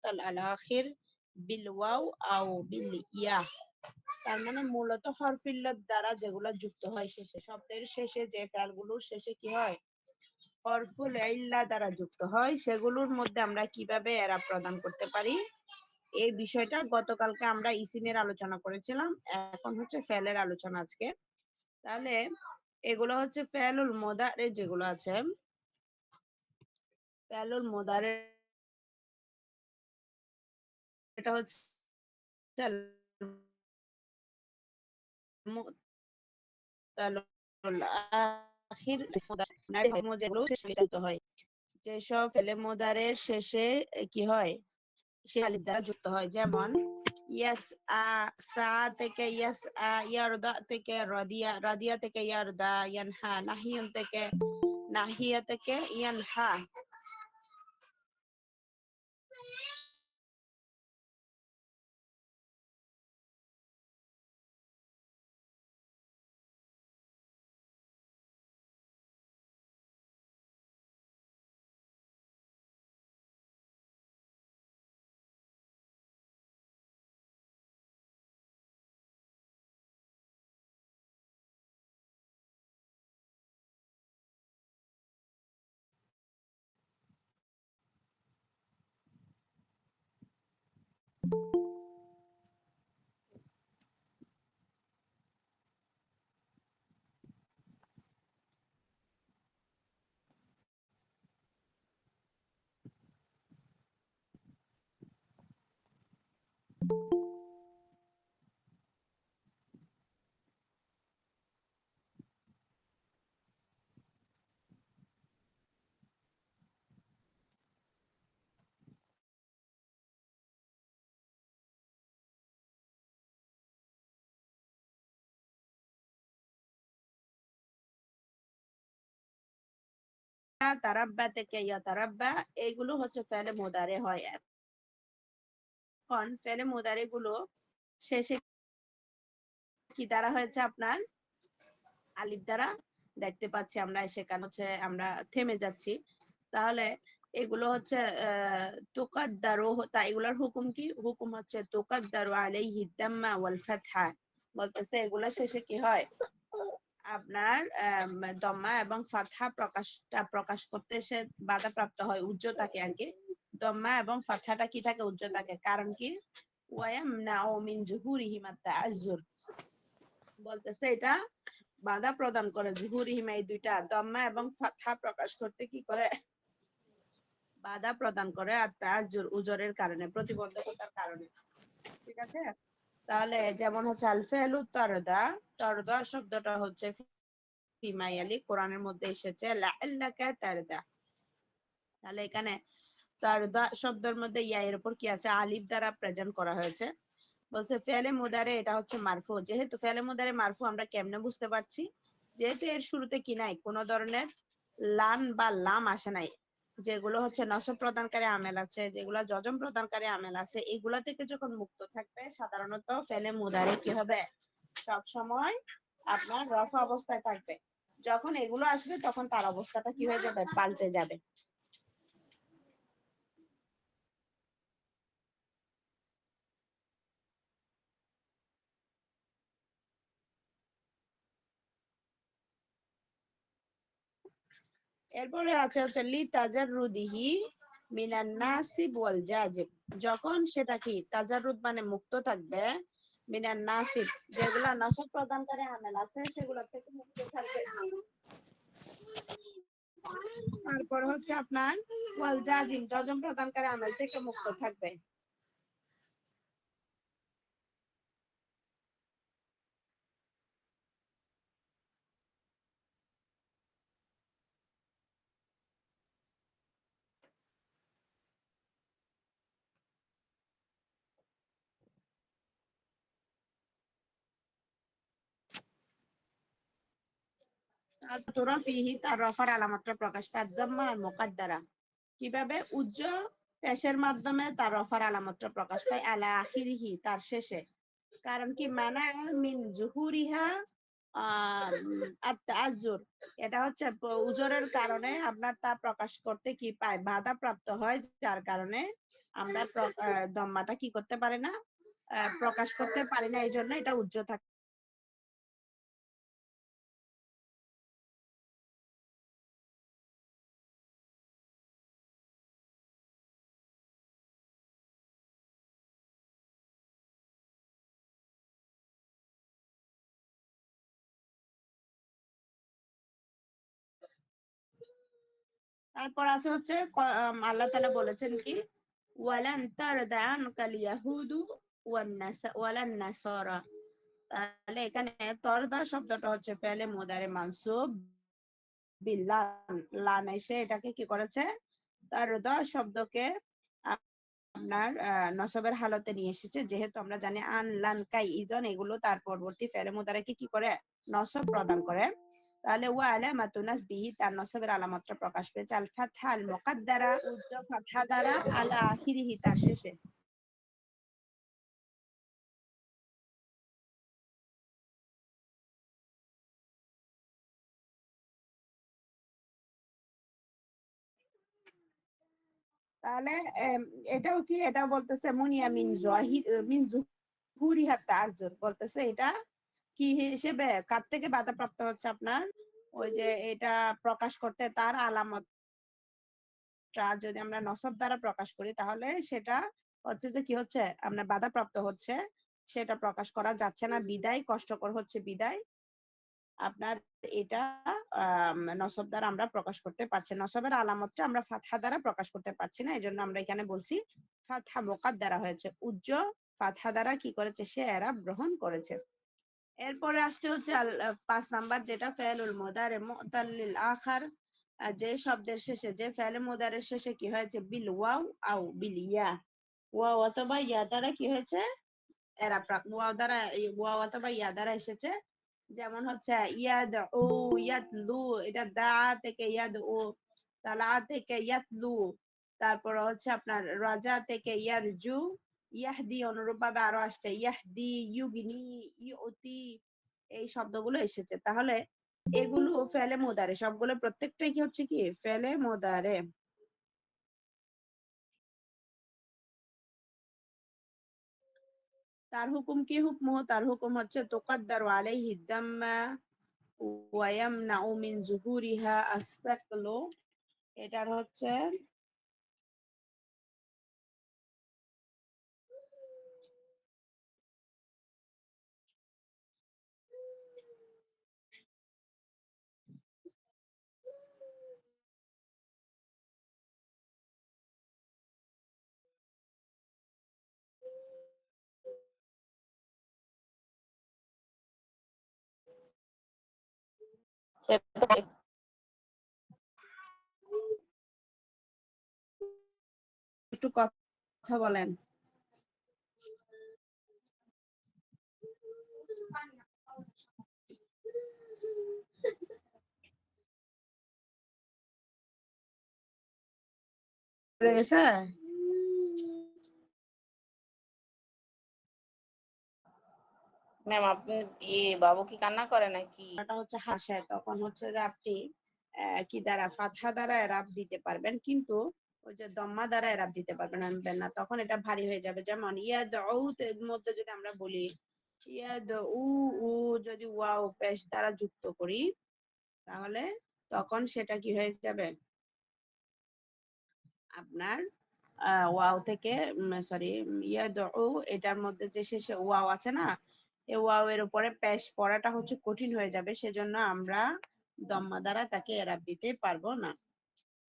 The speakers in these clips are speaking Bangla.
মুআত্তাল আল আখির বিল ওয়াও আও বিল ইয়া। তার মানে মূলত হরফিল্লাত দ্বারা যেগুলো যুক্ত হয় শেষে, শব্দের শেষে যে ফেলগুলোর শেষে কি হয়, হরফুল ইল্লা দ্বারা যুক্ত হয়, সেগুলোর মধ্যে আমরা কিভাবে এরা প্রদান করতে পারি, এই বিষয়টা গতকালকে আমরা ইসিমের আলোচনা করেছিলাম। এখন হচ্ছে ফেলের আলোচনা আজকে। তাহলে এগুলো হচ্ছে ফেলুল মুদারে, যেগুলো আছে ফেলুল মুদারে, এটা হচ্ছে আখির যেগুলো শেষে হয়, যেসব ফেলে মুদারের শেষে কি হয়, সে আলিফ দ্বারা যুক্ত হয়। যেমন ইয়াস আ, সা থেকে ইয়াস আ, ইয়ারদা থেকে রাদিয়া, রাদিয়া থেকে ইয়ারদা, ইয়ানহা, নাহিয়ুন থেকে নাহিয়া থেকে ইয়ানহা। তারাব্বা থেকে ইয়াতারাব্বা, এগুলো হচ্ছে ফেলে মুদারে হয়। এখন ফেলে মুদারে গুলো শেষে কি দ্বারা হয়েছে, আপনার আলিফ দ্বারা দেখতে পাচ্ছি আমরা, সেখানে হচ্ছে আমরা থেমে যাচ্ছি। তাহলে এগুলো হচ্ছে তুকাদ্দারু, তা এগুলোর হুকুম কি, হুকুম হচ্ছে তুকাদ্দারু আলাইহি দাম্মা ওয়াল ফাতহা। বলতেছে এগুলা শেষে কি হয়, আপনার দম্মা এবং ফাতহা প্রকাশ করতে সে বাধাপ্রাপ্ত হয়, উজ্জ্ব থাকে আর কি। দম্মা এবং ফাতহাটা কি থাকে, উজ্জ্ব থাকে। কারণ কি, ওয়ায়ামনাউ মিন জুহুরিহিম আত-তাআজ্জুর, বলতেছে এটা বাধা প্রদান করে, জুহুরিহিম এই দুইটা দম্মা এবং ফাতহা প্রকাশ করতে কি করে, বাধা প্রদান করে। আর তাআজ্জুর উজরের কারণে, প্রতিবন্ধকতার কারণে। ঠিক আছে। তাহলে যেমন হচ্ছে আল ফেলু তারদা, তারদা শব্দটা হচ্ছে ফিমাইয়ালি, কোরআনের মধ্যে এসেছে লাআল্লাকা তারদা। তাহলে এখানে তারদা শব্দের মধ্যে ইয়া এর উপর কি আছে, আলিফ দ্বারা প্রেজেন্ট করা হয়েছে। বলছে ফেলে মুদারে এটা হচ্ছে মারফু। যেহেতু ফেলে মুদারে মারফু, আমরা কেমনে বুঝতে পারছি, যেহেতু এর শুরুতে কি নাই, কোন ধরনের লান বা লাম আসে নাই, যেগুলো হচ্ছে নসব প্রদানকারী আমেল আছে, যেগুলো যজম প্রদানকারী আমেল আছে, এগুলা থেকে যখন মুক্ত থাকবে, সাধারণত ফেলে মুদারে কি হবে, সব সময় আপনার রফা অবস্থায় থাকবে। যখন এগুলো আসবে তখন তার অবস্থাটা কি হয়ে যাবে, পাল্টে যাবে। এরপরে আছে হচ্ছে লি তাজাররুদিহি মিনান নাসিব ওয়াল জাজিব, যখন সেটা কি তাজাররুদ মানে মুক্ত থাকবে, মিনান নাসিব যেগুলা নসব প্রদানকারী আমেল আছে সেগুলো থেকে মুক্ত থাকবে। তারপর হচ্ছে আপনার ওয়াল জাজিম যজম প্রদানকারী আমেল থেকে মুক্ত থাকবে। তারপর তোরা ফিহি, তার রফার আলামাত্রা প্রকাশ পায় দাম্মা আর মুকাদ্দারা, কিভাবে উজ্জ পেশের মাধ্যমে তার রফার আলামাত্রা প্রকাশ পায়, আলা আখিরিহি তার শেষে। কারণ কি, মানা মিন জুহুরিহা আত-তাআজ্জুর, এটা হচ্ছে উজরের কারণে আপনার তা প্রকাশ করতে কি পায়, বাধা প্রাপ্ত হয়, যার কারণে আমরা দম্মাটা কি করতে পারি না, প্রকাশ করতে পারি না, এই জন্য এটা উজ্জ্ব থাকে। তারপর আছে হচ্ছে আল্লাহ তাআলা বলেছেন কি, ওয়ালান তারদা আনকাল ইয়াহুদু ওয়ালান নাসারা। তাহলে এখানে তরদা শব্দটা হচ্ছে ফেলে মুদারে মানসুব বিল্লান, লান এসে এটাকে কি করেছে, তরদা শব্দকে আপনার নসবের হালতে নিয়ে এসেছে, যেহেতু আমরা জানি আন লান কাই ইজন এগুলো তার পরবর্তী ফেলে মুদারেকে কি করে, নসব প্রদান করে। তাহলে ওয়া আলামাতু নাসবিহি, তার নসবের আলামতটা প্রকাশ পেয়েছে আল ফাতহা আল মুকাদ্দারা, উজ্জ ফাতহা দ্বারা, আলা আখিরিহি, তার শেষে। তাহলে এটাও কি, এটা বলতেছে মুনিয়া মিন জুহুরিহা তাআজ্জুর, বলতেছে এটা কি হিসেবে কার থেকে বাধাপ্রাপ্ত হচ্ছে আপনার, ওই যে এটা প্রকাশ করতে তার আলামতটা যদি আমরা নসব দ্বারা প্রকাশ করি তাহলে সেটা হচ্ছে যে কি হচ্ছে, আপনার বাধাপ্রাপ্ত হচ্ছে, সেটা প্রকাশ করা যাচ্ছে না বিদায়, কষ্টকর হচ্ছে বিদায় আপনার এটা নসব দ্বারা আমরা প্রকাশ করতে পারছি, নসবের আলামতটা আমরা ফাতহা দ্বারা প্রকাশ করতে পারছি না, এই জন্য আমরা এখানে বলছি ফাতহা মুকাদ্দারা হয়েছে, উজ্জ ফাতহা দ্বারা কি করেছে, সে এরাব গ্রহণ করেছে। এরপরে আসছে হচ্ছে 5 নাম্বার, যেটা ফেলুল মুদারে মুতাল্লিল আখার, যে শব্দের শেষে, যে ফেলে মুদারের শেষে কি হয়েছে, বিল ওয়াও আও বিল ইয়া, ওয়াও অথবা ইয়া দ্বারা কি হয়েছে, এরা ওয়াও দ্বারা, ওয়াও অথবা ইয়া দ্বারা এসেছে। যেমন হচ্ছে ইয়াদ ও ইয়াতলু, এটা দা থেকে ইয়াদ ও, তালা থেকে ইয়াতলু, তারপর হচ্ছে আপনার রাজা থেকে ইয়ারজু, ইয়াহদি অনুরূপ ভাবে আরো আসছে ইয়াহদি, ইউগনি, ইউতি, এই শব্দগুলো এসেছে। তাহলে এগুলো ফেলে মোদারে, সবগুলো প্রত্যেকটাই কি হচ্ছে কি, ফেলে মোদারে। তার হুকুম কি, হুকম, তার হুকুম হচ্ছে তুকাদ্দারু আলাইহি দাম্মা ওয়া ইয়ামনাউ মিন যুহুরিহা আস-সাকলু, এটার হচ্ছে সেটা তো একটু কথা বলেন। পড়ে গেছে। ম্যাম আপনি বাবু কি কান্না করে নাকি? এটা হচ্ছে হাসে, তখন হচ্ছে যে আপনি কি দ্বারা, ফাতহা দ্বারা এরাব দিতে পারবেন, কিন্তু ওই যে দম্মা দ্বারা এরাব দিতে পারবেন না, তখন এটা ভারী হয়ে যাবে। যেমন ইয়াদউ এর মধ্যে যদি আমরা বলি ইয়াদউ, উ যদি ওয়াও পেশ দ্বারা যুক্ত করি তাহলে তখন সেটা কি হয়ে যাবে, আপনার ওয়াও থেকে, সরি, ইয়াদউ, এটার মধ্যে যে শেষে ওয়াও আছে না, এই ওয়াও এর উপরে পেশ পড়াটা হচ্ছে কঠিন হয়ে যাবে, সেজন্য আমরা দম্মা দ্বারা তাকে এরাব দিতে পারবো না।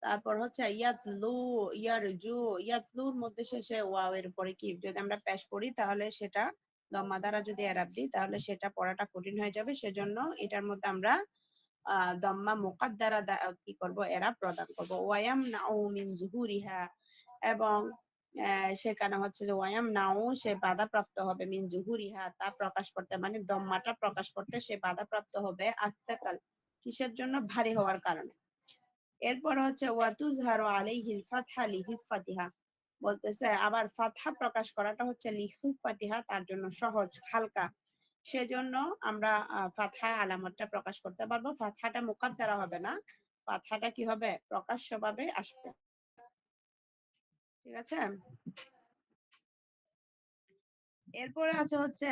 তারপর হচ্ছে ইয়াতলু, ইয়ারজু, ইয়াতলুর মধ্যে শেষে ওয়াও এর উপরে কি যদি আমরা পেশ পড়ি তাহলে সেটা দম্মা দ্বারা যদি এরাব দিই তাহলে সেটা পড়াটা কঠিন হয়ে যাবে, সেজন্য এটার মধ্যে আমরা দম্মা মুকাদ্দারা কি করব, এরাব প্রদান করব। ওয়ায়ামনাউ মিন যুহুরিহা, এবং সেখানে হচ্ছে যে ওয়ায়াম নাও, সে বাধাপ্রাপ্ত হবে, মিন জুহুরিহা, তা প্রকাশ করতে, মানে দম্মাটা প্রকাশ করতে সে বাধাপ্রাপ্ত হবে, আস্তাকাল, কিসের জন্য, ভারী হওয়ার কারণে। এরপর হচ্ছে ওয়াতুজহারু আলাইহিল ফাতহা লিহিফাতিহা, বলতেছে আবার ফাতহা প্রকাশ করাটা হচ্ছে লিহিফাতিহা, তার জন্য সহজ, হালকা, সেজন্য আমরা ফাতহা আলামতটা প্রকাশ করতে পারবো, ফাতহাটা মুকাদ্দারা হবে না, ফাতহাটা কি হবে, প্রকাশ্যভাবে আসবে। ঠিক আছে। এরপরে আছে হচ্ছে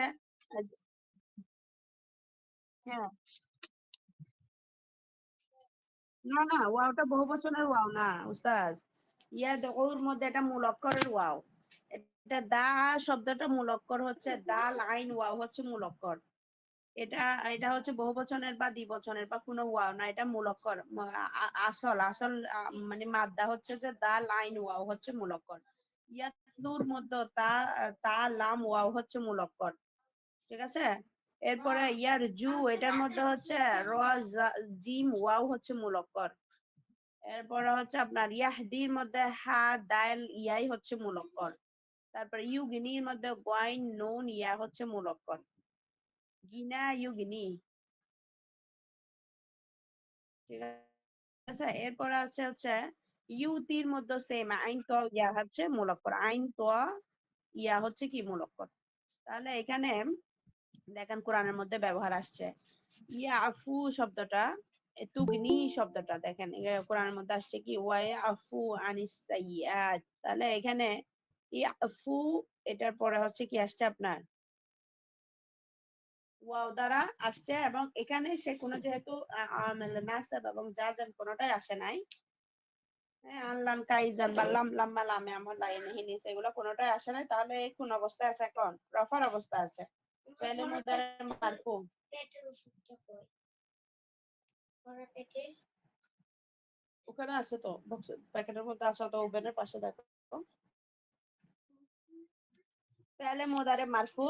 হ্যাঁ, না না ওয়াওটা বহু বচনের ওয়াও না উস্তাজ। ওর মধ্যে এটা মূল অক্ষরের ওয়াও। এটা দা শব্দটা মূল অক্ষর হচ্ছে দা, লাইন ওয়াও হচ্ছে মূল অক্ষর। এটা এটা হচ্ছে বহুবচনের বা দ্বিবচনের বা কোনো ওয়াও না, এটা মূল অক্ষর। আসল আসল মানে মাদ্দা হচ্ছে যে দা, লাইন ওয়াও হচ্ছে মূল অক্ষর। ইয়াতলুর মধ্যে তা তা লাম ওয়াও হচ্ছে মূল অক্ষর। ঠিক আছে। এরপরে ইয়ার জু এটার মধ্যে হচ্ছে র জিম ওয়াও হচ্ছে মূল অক্ষর। এরপরে হচ্ছে আপনার ইয়াহদির মধ্যে হা দাল ইয়াই হচ্ছে মূল অক্ষর। তারপরে ইউগিনির মধ্যে গয়ন নুন ইয়া হচ্ছে মূল অক্ষর। গিনা ইউগিনি। ঠিক আছে। এরপরে আছে হচ্ছে ইউতির মধ্যে সেম আইন তো ইয়া হচ্ছে মূল অক্ষর। আইন তো ইয়া হচ্ছে কি মূল অক্ষর। তাহলে এখানে দেখেন কোরআনের মধ্যে ব্যবহার আসছে ইয়া আফু শব্দটা, তুগনি শব্দটা দেখেন কোরআনের মধ্যে আসছে কি ওয়াই আফু আনিস সাইয়্যাত। তাহলে এখানে ইয়া আফু এটার পরে হচ্ছে কি আসছে আপনার ওয়াও দ্বারা আসছে, এবং এখানে সে কোনো যেহেতু নাসাব এবং জাজান কোনোটাই আসে নাই। হ্যাঁ, আনলাম কাইজান বা লাম লাম বা লামে আমার লাইনে হিনিস এগুলো কোনোটাই আসে নাই। তাহলে কোন অবস্থায় আছে এখন? রফার অবস্থা আছে। পেলে মুদারে মারফু। ওখানে আছে তো বক্স প্যাকেটের মধ্যে আছে তো ওভেনের পাশে দেখো। পেলে মুদারে মারফু।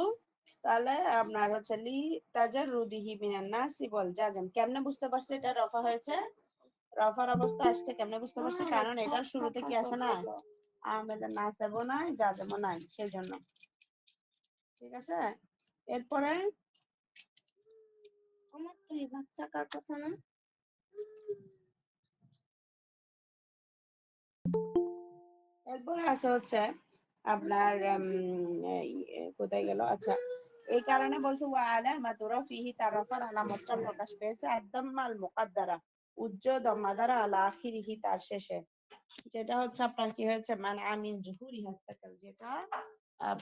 তাহলে আপনার হচ্ছে লি তাজাররুদিহি মিনান নাসি ওয়াল জাজম। কেমনে বুঝতে পারছে এটা রফা হয়েছে? রফার অবস্থা আসছে কেমনে বুঝতে পারছে? কারণ এটার শুরুতে কি আসে না? আমেলের নাসাবও নাই জাজমও নাই, সেই জন্য। ঠিক আছে। এরপরে আমার তো এই ভাত চাকার কথা না। এরপরে আছে হচ্ছে আপনার কোথায় গেল? আচ্ছা, এই কারণে বলছে ওয়া আলামাতু রাফিহি, তার রফার আলামতটা প্রকাশ পেয়েছে আদ-দাম্মাল মুকাদ্দারা, উজ্জ দম্মা দ্বারা আলা আখিরিহি, তার শেষে। যেটা হচ্ছে আপনার কি হয়েছে মানে আমিন জুহুরি হাস্তাকাল, যেটা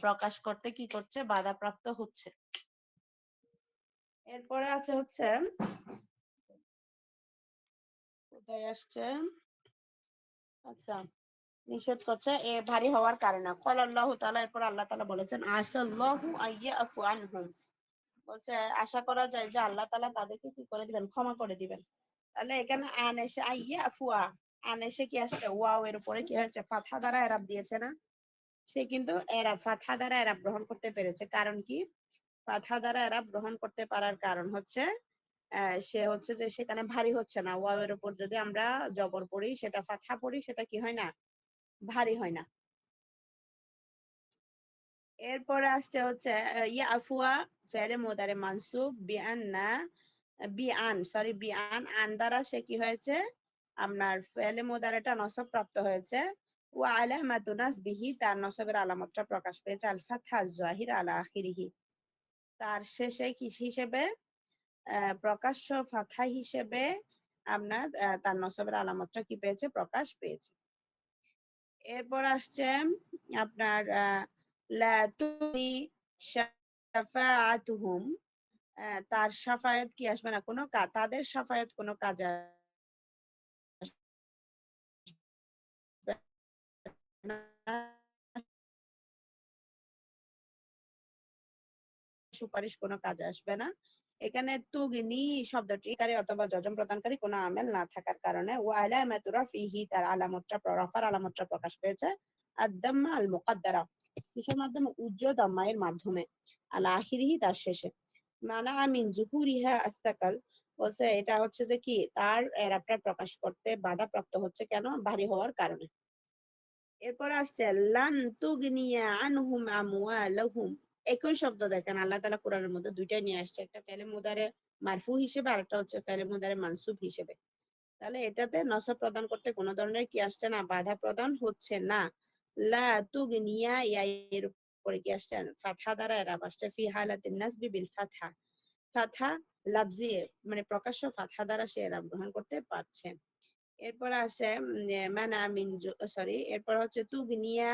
প্রকাশ করতে কি করছে বাধাপ্রাপ্ত হচ্ছে। এরপরে আছে হচ্ছে কোথায় আসছে? আচ্ছা, নিষেধ করছে এ ভারী হওয়ার কারণে। ক্বালা আল্লাহু তাআলা, এরপর আল্লাহ তাআলা বলেছেন আসাল্লাহু আইয়াফু আনহুম, বলছে আশা করা যায় যে আল্লাহ তাআলা তাদেরকে কি করে দিবেন, ক্ষমা করে দিবেন। তাহলে এখানে আন এসে আইয়াফুয়া, আন এসে কি আসছে ওয়াও এর উপরে কি হয়েছে ফাতহা দ্বারা এরাব দিয়েছে না? সে কিন্তু এরাব ফাতহা দ্বারা এরাব গ্রহণ করতে পেরেছে। কারণ কি? ফাতহা দ্বারা এরাব গ্রহণ করতে পারার কারণ হচ্ছে সে হচ্ছে যে সেখানে ভারী হচ্ছে না। ওয়াও এর উপর যদি আমরা জবর পড়ি, সেটা ফাতহা পড়ি, সেটা কি হয় না, ভারী হয় না। এরপরে আসছে হচ্ছে ইয়া আফুয়া ফেরে মোদারে মানসুব বিআন না, বিআন সরি বিআন, আন দ্বারা সে কি হয়েছে আপনার ফেলে মোদারেটা নসব প্রাপ্ত হয়েছে। ও আলামাতু নাসবিহি, তার নসবের আলামতটা প্রকাশ পেয়েছে আল ফাতহা যাহির আলা আখিরিহি, তার শেষে কি হিসেবে প্রকাশ্য ফাতহা হিসেবে আপনার তার নসবের আলামতটা কি পেয়েছে, প্রকাশ পেয়েছে। এরপর আসছে আপনার লা তুনি শাফাআতুহুম, তার শাফায়াত কি আসবে না, কোনো তাদের শাফায়াত কোনো কাজে আসবে না, সুপারিশ কোনো কাজে আসবে না। এখানে তুগনি শব্দটি কারী অথবা যজম প্রদানকারী কোনো আমেল না থাকার কারণে ও আলামাতু রাফিহি, তার আলামতটা রফার আলামতটা প্রকাশ পেয়েছে আদ-দাম্মা আল মুকাদ্দারা, কিসের মাধ্যমে? উজ্জ দাম্মা এর মাধ্যমে, আলা আখিরিহি, তার শেষে। মানা মিন জুহুরিহা আস্তাকাল, বলছে এটা হচ্ছে যে কি তার এরাবটা প্রকাশ করতে বাধাপ্রাপ্ত হচ্ছে কেন? ভারী হওয়ার কারণে। এরপর আসছে লান তুগনিয়া আনহুম আমওয়ালাহুম, একই শব্দ দেখেন আল্লাহ তাআলা কোরআনের মধ্যে দুইটাই নিয়ে আসছে, একটা ফেলে মুদারে মারফু হিসেবে আর একটা হচ্ছে ফেলে মুদারে মানসুব হিসেবে। তাহলে এটাতে নসব প্রদান করতে কোনো ধরনের কি আসছে না, বাধা প্রদান হচ্ছে না। লা তুগনিয়া ইয়া এর উপরে কি আসছে ফাতহা দ্বারা এরাব আসছে ফি হালাতিন নাসবি বিল ফাতহা, ফাতহা লাফজি মানে প্রকাশ্য ফাতহা দ্বারা সে এরাব গ্রহণ করতে পারছে। এরপর আসে মানা মিন সরি, এরপর হচ্ছে তুগনিয়া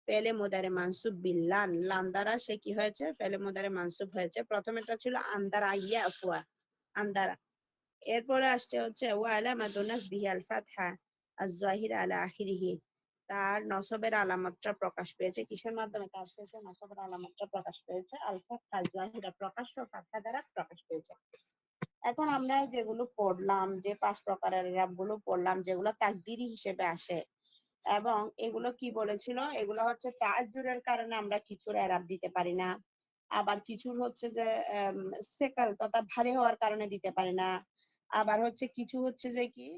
ফেলে মোদারে মানসুব বিল্লান, লান দ্বারা সে কি হয়েছে, ফেলে মোদারে মানসুব হয়েছে। প্রথমেটা ছিল আন্দারা ইয়া আফওয়া, আন্দারা। এরপরে আসছে হচ্ছে ওয়া আলামাতু নাসবিহি আল ফাতহা আয-যাহিরা আলা আখিরিহি, তার নসবের আলামতটা প্রকাশ পেয়েছে কিসের মাধ্যমে, তার শেষে নসবের আলামতটা প্রকাশ পেয়েছে আল ফাতহা আয-যাহিরা, প্রকাশ্য ফাতহা দ্বারা প্রকাশ পেয়েছে। এখন আমরা যেগুলো পড়লাম, যে 5 প্রকারের ইরাবগুলো পড়লাম, যেগুলো তাকদিরি হিসেবে আসে, এবং এগুলো কি বলেছিল, এগুলো হচ্ছে তাআজ্জুরের কারণে আমরা কিছুর এরাব দিতে পারি না, আবার কিছুর হচ্ছে যে সেকাল তথা ভারী হওয়ার কারণে দিতে পারি না, আবার হচ্ছে কিছু হচ্ছে যে কি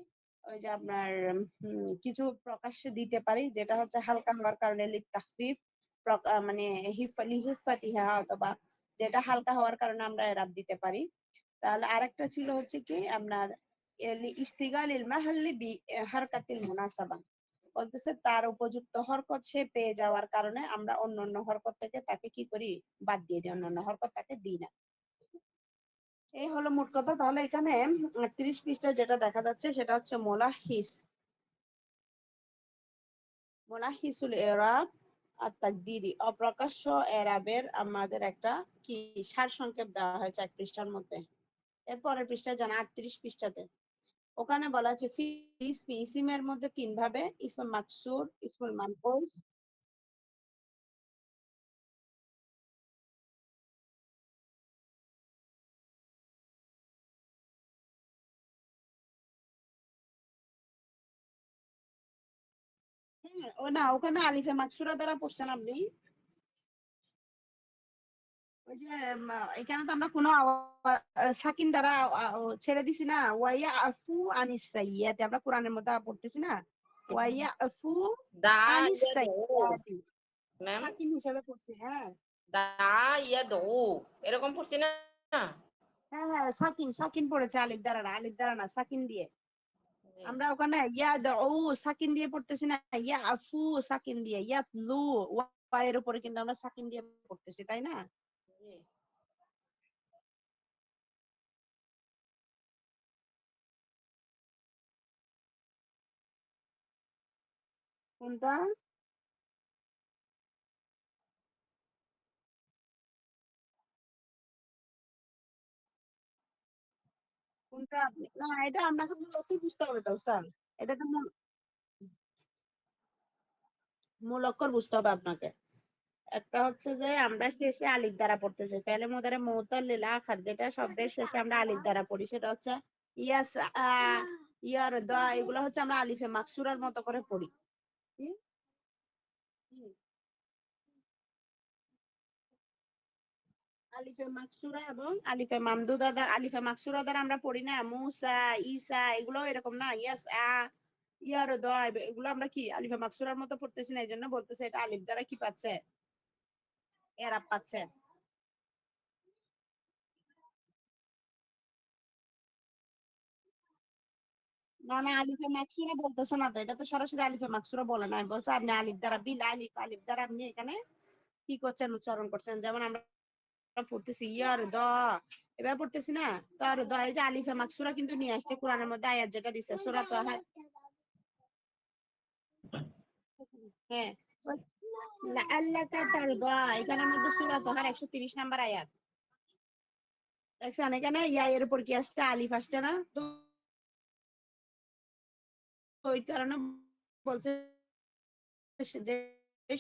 ওই যে আপনার কিছু প্রকাশ্যে দিতে পারি, যেটা হচ্ছে হালকা হওয়ার কারণে লিতাখফিফ, মানে লিহিফাতিহা, অথবা যেটা হালকা হওয়ার কারণে আমরা এরাব দিতে পারি। তাহলে আরেকটা ছিল হচ্ছে কি আপনার ইস্তিগালিল মাহাল্লি বি হারকাতিল মুনাসাবা, বলতেছে তার উপযুক্ত হরকত সে পেয়ে যাওয়ার কারণে আমরা অন্যান্য হরকত থেকে তাকে কি করি, বাদ দিয়ে দিই, অন্যান্য হরকত তাকে দিই না। এই হলো মোট কথা। তাহলে এখানে ৩০ পৃষ্ঠায় যেটা দেখা যাচ্ছে সেটা হচ্ছে মোলাহিস, মোলাহিসুল এরাব আর তাকদিরি, অপ্রকাশ্য এরাবের আমাদের একটা কি সারসংক্ষেপ দেওয়া হয়েছে 1 পৃষ্ঠার মধ্যে। এরপরের পৃষ্ঠায় জানা ৩৮ পৃষ্ঠাতে, ওখানে বলা আছে ফি ইসমি, ইসিমের মধ্যে 3 ভাবে, ইসমে মাকসুর, ইসমুল মানকুস। হ্যাঁ, ও না, ওখানে আলিফে মাকসুরা দ্বারা পড়ছেন আপনি। ওই যে এখানে তো আমরা কোনো সাকিন দ্বারা ছেড়ে দিছি না, ওয়াইয়া আফু আনিস সাইয়্যাতি, আমরা কোরআনের মধ্যে পড়তেছি না, ওয়াইয়া আফু দা আনিস ইয়া দো, সাইয়্যাতি, ম্যাম, সাকিন হিসেবে পড়ছি। হ্যাঁ দা ইয়া দো, এরকম পড়ছি না? হ্যাঁ হ্যাঁ, সাকিন সাকিন পড়েছে, আলিফ দ্বারা না, আলিফ দ্বারা না, সাকিন দিয়ে। জি আমরা ওখানে ইয়া দাউ সাকিন দিয়ে পড়তেছি না, ইয়া আফু সাকিন দিয়ে, ইয়াতলু ওয়া এর উপরে কিন্তু আমরা সাকিন দিয়ে পড়তেছি, তাই না? জি। কোনটা কোনটা না, এটা আপনাকে মূলকই বুঝতে হবে তো স্যার, এটা তো মূল অক্ষর বুঝতে হবে আপনাকে। একটা হচ্ছে যে আমরা শেষে আলিফ দ্বারা পড়তেছি, পেলে মোদারে মুতাল্লিল আখার, যেটা শব্দের শেষে আমরা আলিফ দ্বারা পড়ি, সেটা হচ্ছে ইয়াস ইয়ার দা, এগুলো হচ্ছে আমরা আলিফে মাকসুরার মতো করে পড়ি। হুম? হুম। আলিফে মাকসুরা এবং আলিফে মামদুদা দ্বারা, আলিফে মাকসুরা দ্বারা আমরা পড়ি না, মুসা, ঈসা, এগুলো এরকম না, ইয়াস ইয়ার দা, এগুলো আমরা কি আলিফে মাকসুরার মতো পড়তেছি না, এই জন্য বলতেছে এটা আলিফ দ্বারা কি পাচ্ছে, এরাব পাচ্ছে। না না, আলিফে মাকসুরা বলতেছে না তো, এটা তো সরাসরি আলিফে মাকসুরা বলে না, বলছে আপনি আলিফ দ্বারা বিল আলিফ, আলিফ দ্বারা আপনি এখানে কি করছেন, উচ্চারণ করছেন। যেমন আমরা পড়তেছি ইয়ার দ, এবার পড়তেছি না তার দ, এই যে আলিফে মাকসুরা কিন্তু নিয়ে আসছে কোরআনের মধ্যে, আয়াত যেটা দিচ্ছে সূরা তাহা। হ্যাঁ, লাআল্লাকা তারদা, এখানের মধ্যে সূরা তাহার 130 নাম্বার আয়াত দেখছেন, এখানে ইয়া এর উপর কি আসছে, আলিফ আসছে না তো, ওই কারণে বলছে যে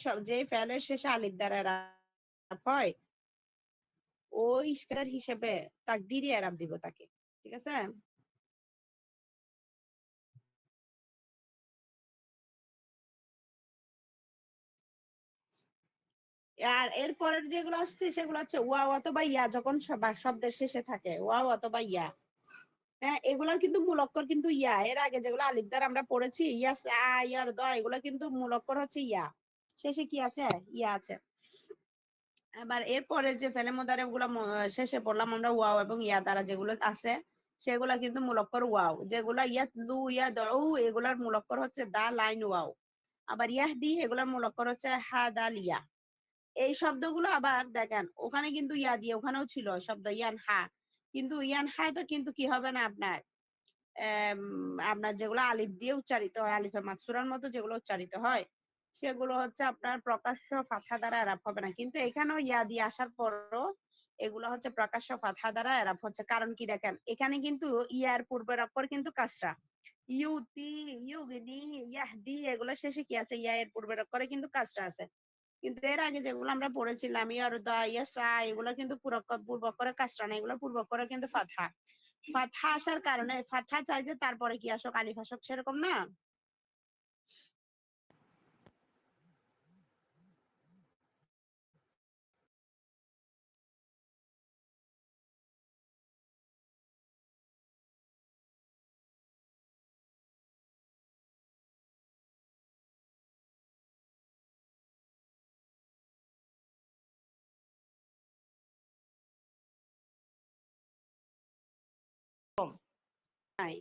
সব যে ফেলের শেষে আলিফ দ্বারা এরাব হয়, ওই ফেলের হিসেবে তাকদিরি এরাব দিব তাকে, ঠিক আছে। আর এর পরের যেগুলো আসছে সেগুলো হচ্ছে ওয়াও অথবা ইয়া, যখন শব্দের শেষে থাকে ওয়াও অথবা ইয়া। হ্যাঁ, এগুলোর কিন্তু মূল অক্ষর কিন্তু ইয়া, এর আগে যেগুলো আলিফ দ্বারা আমরা পড়েছি ইয়াস ইয়ার দ, এগুলো কিন্তু মূল অক্ষর হচ্ছে ইয়া, শেষে কি আছে, ইয়া আছে। এবার এরপরে যে ফেলে মোদারে গুলো শেষে পড়লাম আমরা ওয়াও এবং ইয়া দ্বারা যেগুলো আছে, সেগুলা কিন্তু মূল অক্ষর ওয়াও, যেগুলা ইয়াতলু ইয়াদউ এগুলার মূল অক্ষর হচ্ছে দা লাইন ওয়াও, আবার ইয়াহদি এগুলার মূল অক্ষর হচ্ছে হা দাল ইয়া। এই শব্দগুলো আবার দেখেন ওখানে কিন্তু ইয়া দিয়ে, ওখানেও ছিল শব্দ ইয়ান হা, কিন্তু ইয়ান হা তো কিন্তু কি হবে না আপনার, আপনার যেগুলো আলিফ দিয়ে উচ্চারিত হয়, আলিফে মাকসুরার মতো যেগুলো উচ্চারিত হয়, সেগুলো হচ্ছে আপনার প্রকাশ্য ফাথা দ্বারা এরাব হবে না। কিন্তু এখানেও ইয়া দিয়ে আসার পরও এগুলো হচ্ছে প্রকাশ্য ফাথা দ্বারা এরাব হচ্ছে। কারণ কি দেখেন, এখানে কিন্তু ইয়ার পূর্বের অক্ষর কিন্তু কাসরা। ইউতি, ইউগনি, ইয়াহদি এগুলো শেষে কি আছে? ইয়া এর পূর্বের অক্ষরে কিন্তু কাসরা আছে। কিন্তু এর আগে যেগুলো আমরা পড়েছিলাম ইয়ারুদা, ইয়াসা, এগুলো কিন্তু পূর্ব অক্ষরে কাসরা না, এগুলো পূর্ব অক্ষরে কিন্তু ফাথা। ফাথা আসার কারণে ফাথা চাই যে তারপরে কি আসুক, আলিফ আসুক, সেরকম না। নাই,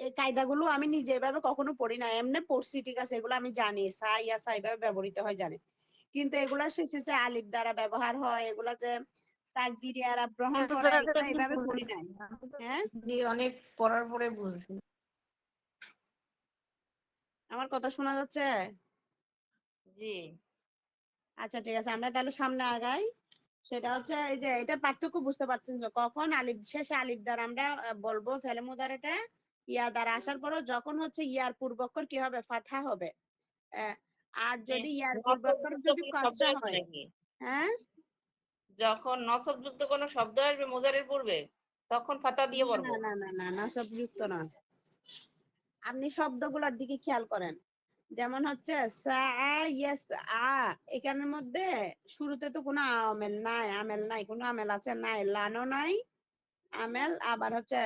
এই কায়দাগুলো আমি নিজে এভাবে কখনো পড়ি না, এমনি পড়ছি, ঠিক আছে, এগুলো আমি জানি, সা ইয়া সা এভাবে ব্যবহৃত হয় জানি। কিন্তু এগুলা শেষে যে আলিফ দ্বারা ব্যবহার হয়, এগুলা যে তাকদিরি আরব গ্রহণ করে, এগুলো এভাবে পড়ি নাই। হ্যাঁ, অনেক পড়ার পরে বুঝছি। আমার কথা শোনা যাচ্ছে? জি। আচ্ছা ঠিক আছে, আমরা তাহলে সামনে আগাই। সেটা হচ্ছে এই যে এটা পার্থক্য বুঝতে পারছেন যে কখন আলিফ শেষে আলিফ দ্বারা আমরা বলবো ফেলে মুদারেটা ইয়া দ্বারা আসার পরও যখন হচ্ছে ইয়ার পূর্বক্ষর কি হবে? ফাথা হবে। আহ, আর যদি ইয়ার পূর্বক্ষর নসবযুক্ত যদি কোনো শব্দ কাসরা আসবে হয়, নাকি? হ্যাঁ, যখন নসবযুক্ত কোনো শব্দ আসবে মুজারের পূর্বে, তখন ফাতা দিয়ে না না পড়বো? না না না না, সব যুক্ত না। আপনি শব্দগুলোর দিকে খেয়াল করেন। যেমন হচ্ছে সা, ইয়েস, আ, এখানের মধ্যে শুরুতে তো কোনো আমেল নাই, আমেল নাই, কোনো আমেল আছে? নাই, লানো নাই আমেল, আবার হচ্ছে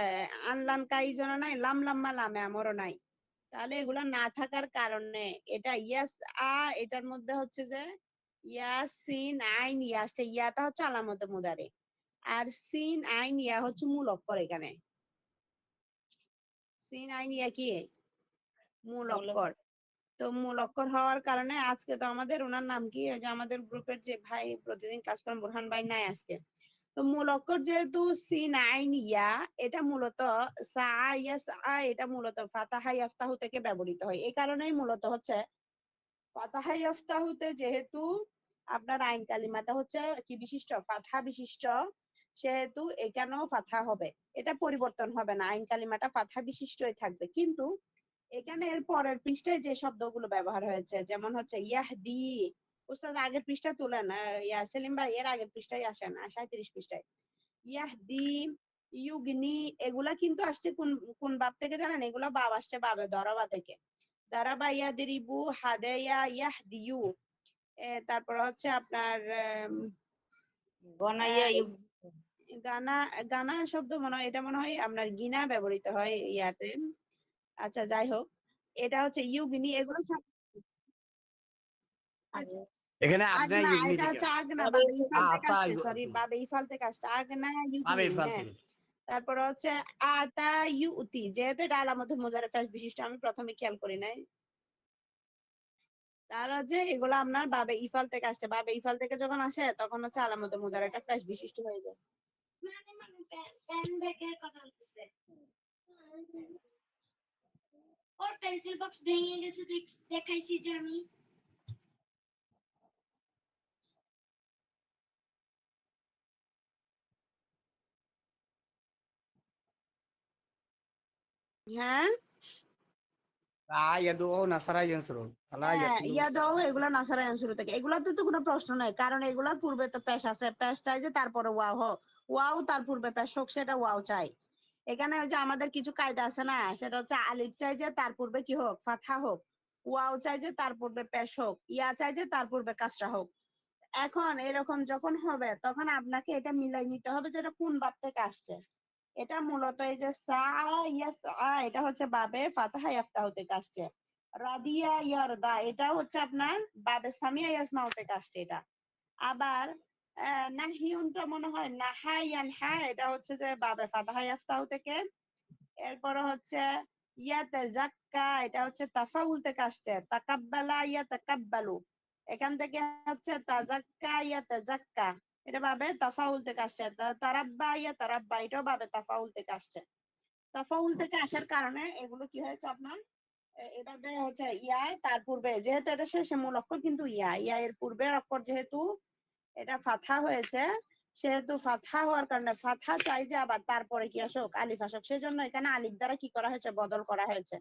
আনলান কাইজন নাই, লাম লাম্মা লামে আমরও নাই। তাহলে এগুলো না থাকার কারণে এটা ইয়াস আ, এটার মধ্যে হচ্ছে যে ইয়া সিন আইন ইয়া আসছে, ইয়াটা হচ্ছে আলামতে মুদারে, আর সিন আইন ইয়া হচ্ছে মূল অক্ষর। এখানে সিন আইন ইয়া কি? মূল অক্ষর। তো মূল অক্ষর হওয়ার কারণে আজকে তো আমাদের, ওনার নাম কি, ওই যে আমাদের গ্রুপের যে ভাই প্রতিদিন কাজ করেন, বুরহান ভাই নাই আজকে। তো মূল অক্ষর যেহেতু সিন আইন ইয়া, এটা মূলত সা ইয়া সা, এটা মূলত ফাতাহা ইয়াফতাহু থেকে ব্যবহৃত হয়। এই কারণেই মূলত হচ্ছে ফাতাহা ইয়াফতাহুতে যেহেতু আপনার আইন কালিমাটা হচ্ছে কি বিশিষ্ট? ফাতহা বিশিষ্ট, সেহেতু এখানেও ফাতহা হবে। এটা পরিবর্তন হবে না, আইন কালিমাটা ফাতহা বিশিষ্টই থাকবে। কিন্তু এখানে এর পরের পৃষ্ঠায় যে শব্দগুলো ব্যবহার হয়েছে, যেমন হচ্ছে ইয়াহদি, উস্তাদ আগের পৃষ্ঠা তুলেন, ইয়া সেলিম ভাই এর আগের পৃষ্ঠায় আসেন, 37 পৃষ্ঠায়। ইয়াহদি, ইউগনি, এগুলা কিন্তু আসছে কোন কোন বাব থেকে জানেন? এগুলা বাব আসছে বাবে দরাবা থেকে। দারাবা ইয়াদরিবু, হাদায়া ইয়াহদিয়ু। তারপর হচ্ছে আপনার বনাইয়া আহ, গানা, গানা শব্দ মনে হয়, এটা মনে হয় আপনার গিনা ব্যবহৃত হয় ইয়াতে। আচ্ছা যাই হোক, এটা হচ্ছে ইউগনি, এগুলো সব আচ্ছা, এখানে আগনা আগনা, ইউগনি এটা থেকে হচ্ছে আগনা, তবে বাবে ইফাল থেকে আতা আসছে, সরি, বাবে ইফাল থেকে আসছে, আগনা বাবে ইউগনি, ইফাল হ্যাঁ। থেকে। তারপর হচ্ছে আতা ইউতি, যেহেতু এটা আলামতে মুজারে ফেস বিশিষ্ট, আমি প্রথমে খেয়াল করি নাই। তাহলে হচ্ছে এগুলো আপনার বাবে ইফাল থেকে আসছে, বাবে ইফাল থেকে যখন আসে তখন হচ্ছে আলামতে মুজারে একটা ফেস বিশিষ্ট হয়ে যায়। ওর পেন্সিল বক্স ভেঙে গেছে, দেখাইছি যে আমি। হ্যাঁ, ইয়াদু নাসারা ইয়ানসুরুন আলা হ্যাঁ, ইয়াকুলু। ইয়া দাও, এগুলা নাসারা শুরু থেকে, এগুলাতে তো কোনো প্রশ্ন নাই, কারণ এগুলার পূর্বে তো পেশ আছে, পেশ চাই যে তারপরে ওয়াও হোক, ওয়াও তার পূর্বে পেশ হোক, সেটা ওয়াও চাই। এখানে ওই যে আমাদের কিছু কায়দা আছে না, সেটা হচ্ছে আলিফ চাই যে তার পূর্বে কি হোক? ফাথা হোক। ওয়াও চাই যে তার পূর্বে পেশ হোক। ইয়া চাই যে তার পূর্বে কাসরা হোক। এখন এরকম যখন হবে তখন আপনাকে এটা মিলাই নিতে হবে যে এটা কোন বাব থেকে আসছে। এটা মূলত এই যে সা, ইয়া সা, এটা হচ্ছে বাবে ফাতাহা ইয়াফতাহু থেকে আসছে। রাদিয়া ইয়ারদা, এটা হচ্ছে আপনার বাবে সামিয়া ইয়াসমাউ থেকে আসছে এটা। আবার নাহিউনটা মনে হয় নাহা ইয়ানহা, এটা হচ্ছে যে বাবে ফাতাহা ইয়াফতাহু থেকে। এরপরে হচ্ছে ইয়াতাযাক্কা, এটা হচ্ছে তাফাউল থেকে আসছে। তাকাব্বালা ইয়াতাকাব্বালু, এখান থেকে হচ্ছে তাযাক্কা ইয়াতাযাক্কা। এটা বাবে তাফাউল থেকে আসছে। তারাব্বা ইয়া তারাব্বা এটাও বাবে তাফাউল থেকে আসছে। তাফাউল থেকে আসার কারণে এগুলো কি হয়েছে আপনার এভাবে হচ্ছে ইয়া তার পূর্বে যেহেতু এটা শেষে মূল অক্ষর কিন্তু ইয়া এর পূর্বের অক্ষর যেহেতু এটা ফাথা হয়েছে সেহেতু ফাথা হওয়ার কারণে ফাথা চাই যে আবার তারপরে কি আসুক আলিফ আসুক, সেজন্য এখানে আলিফ দ্বারা কি করা হয়েছে বদল করা হয়েছে।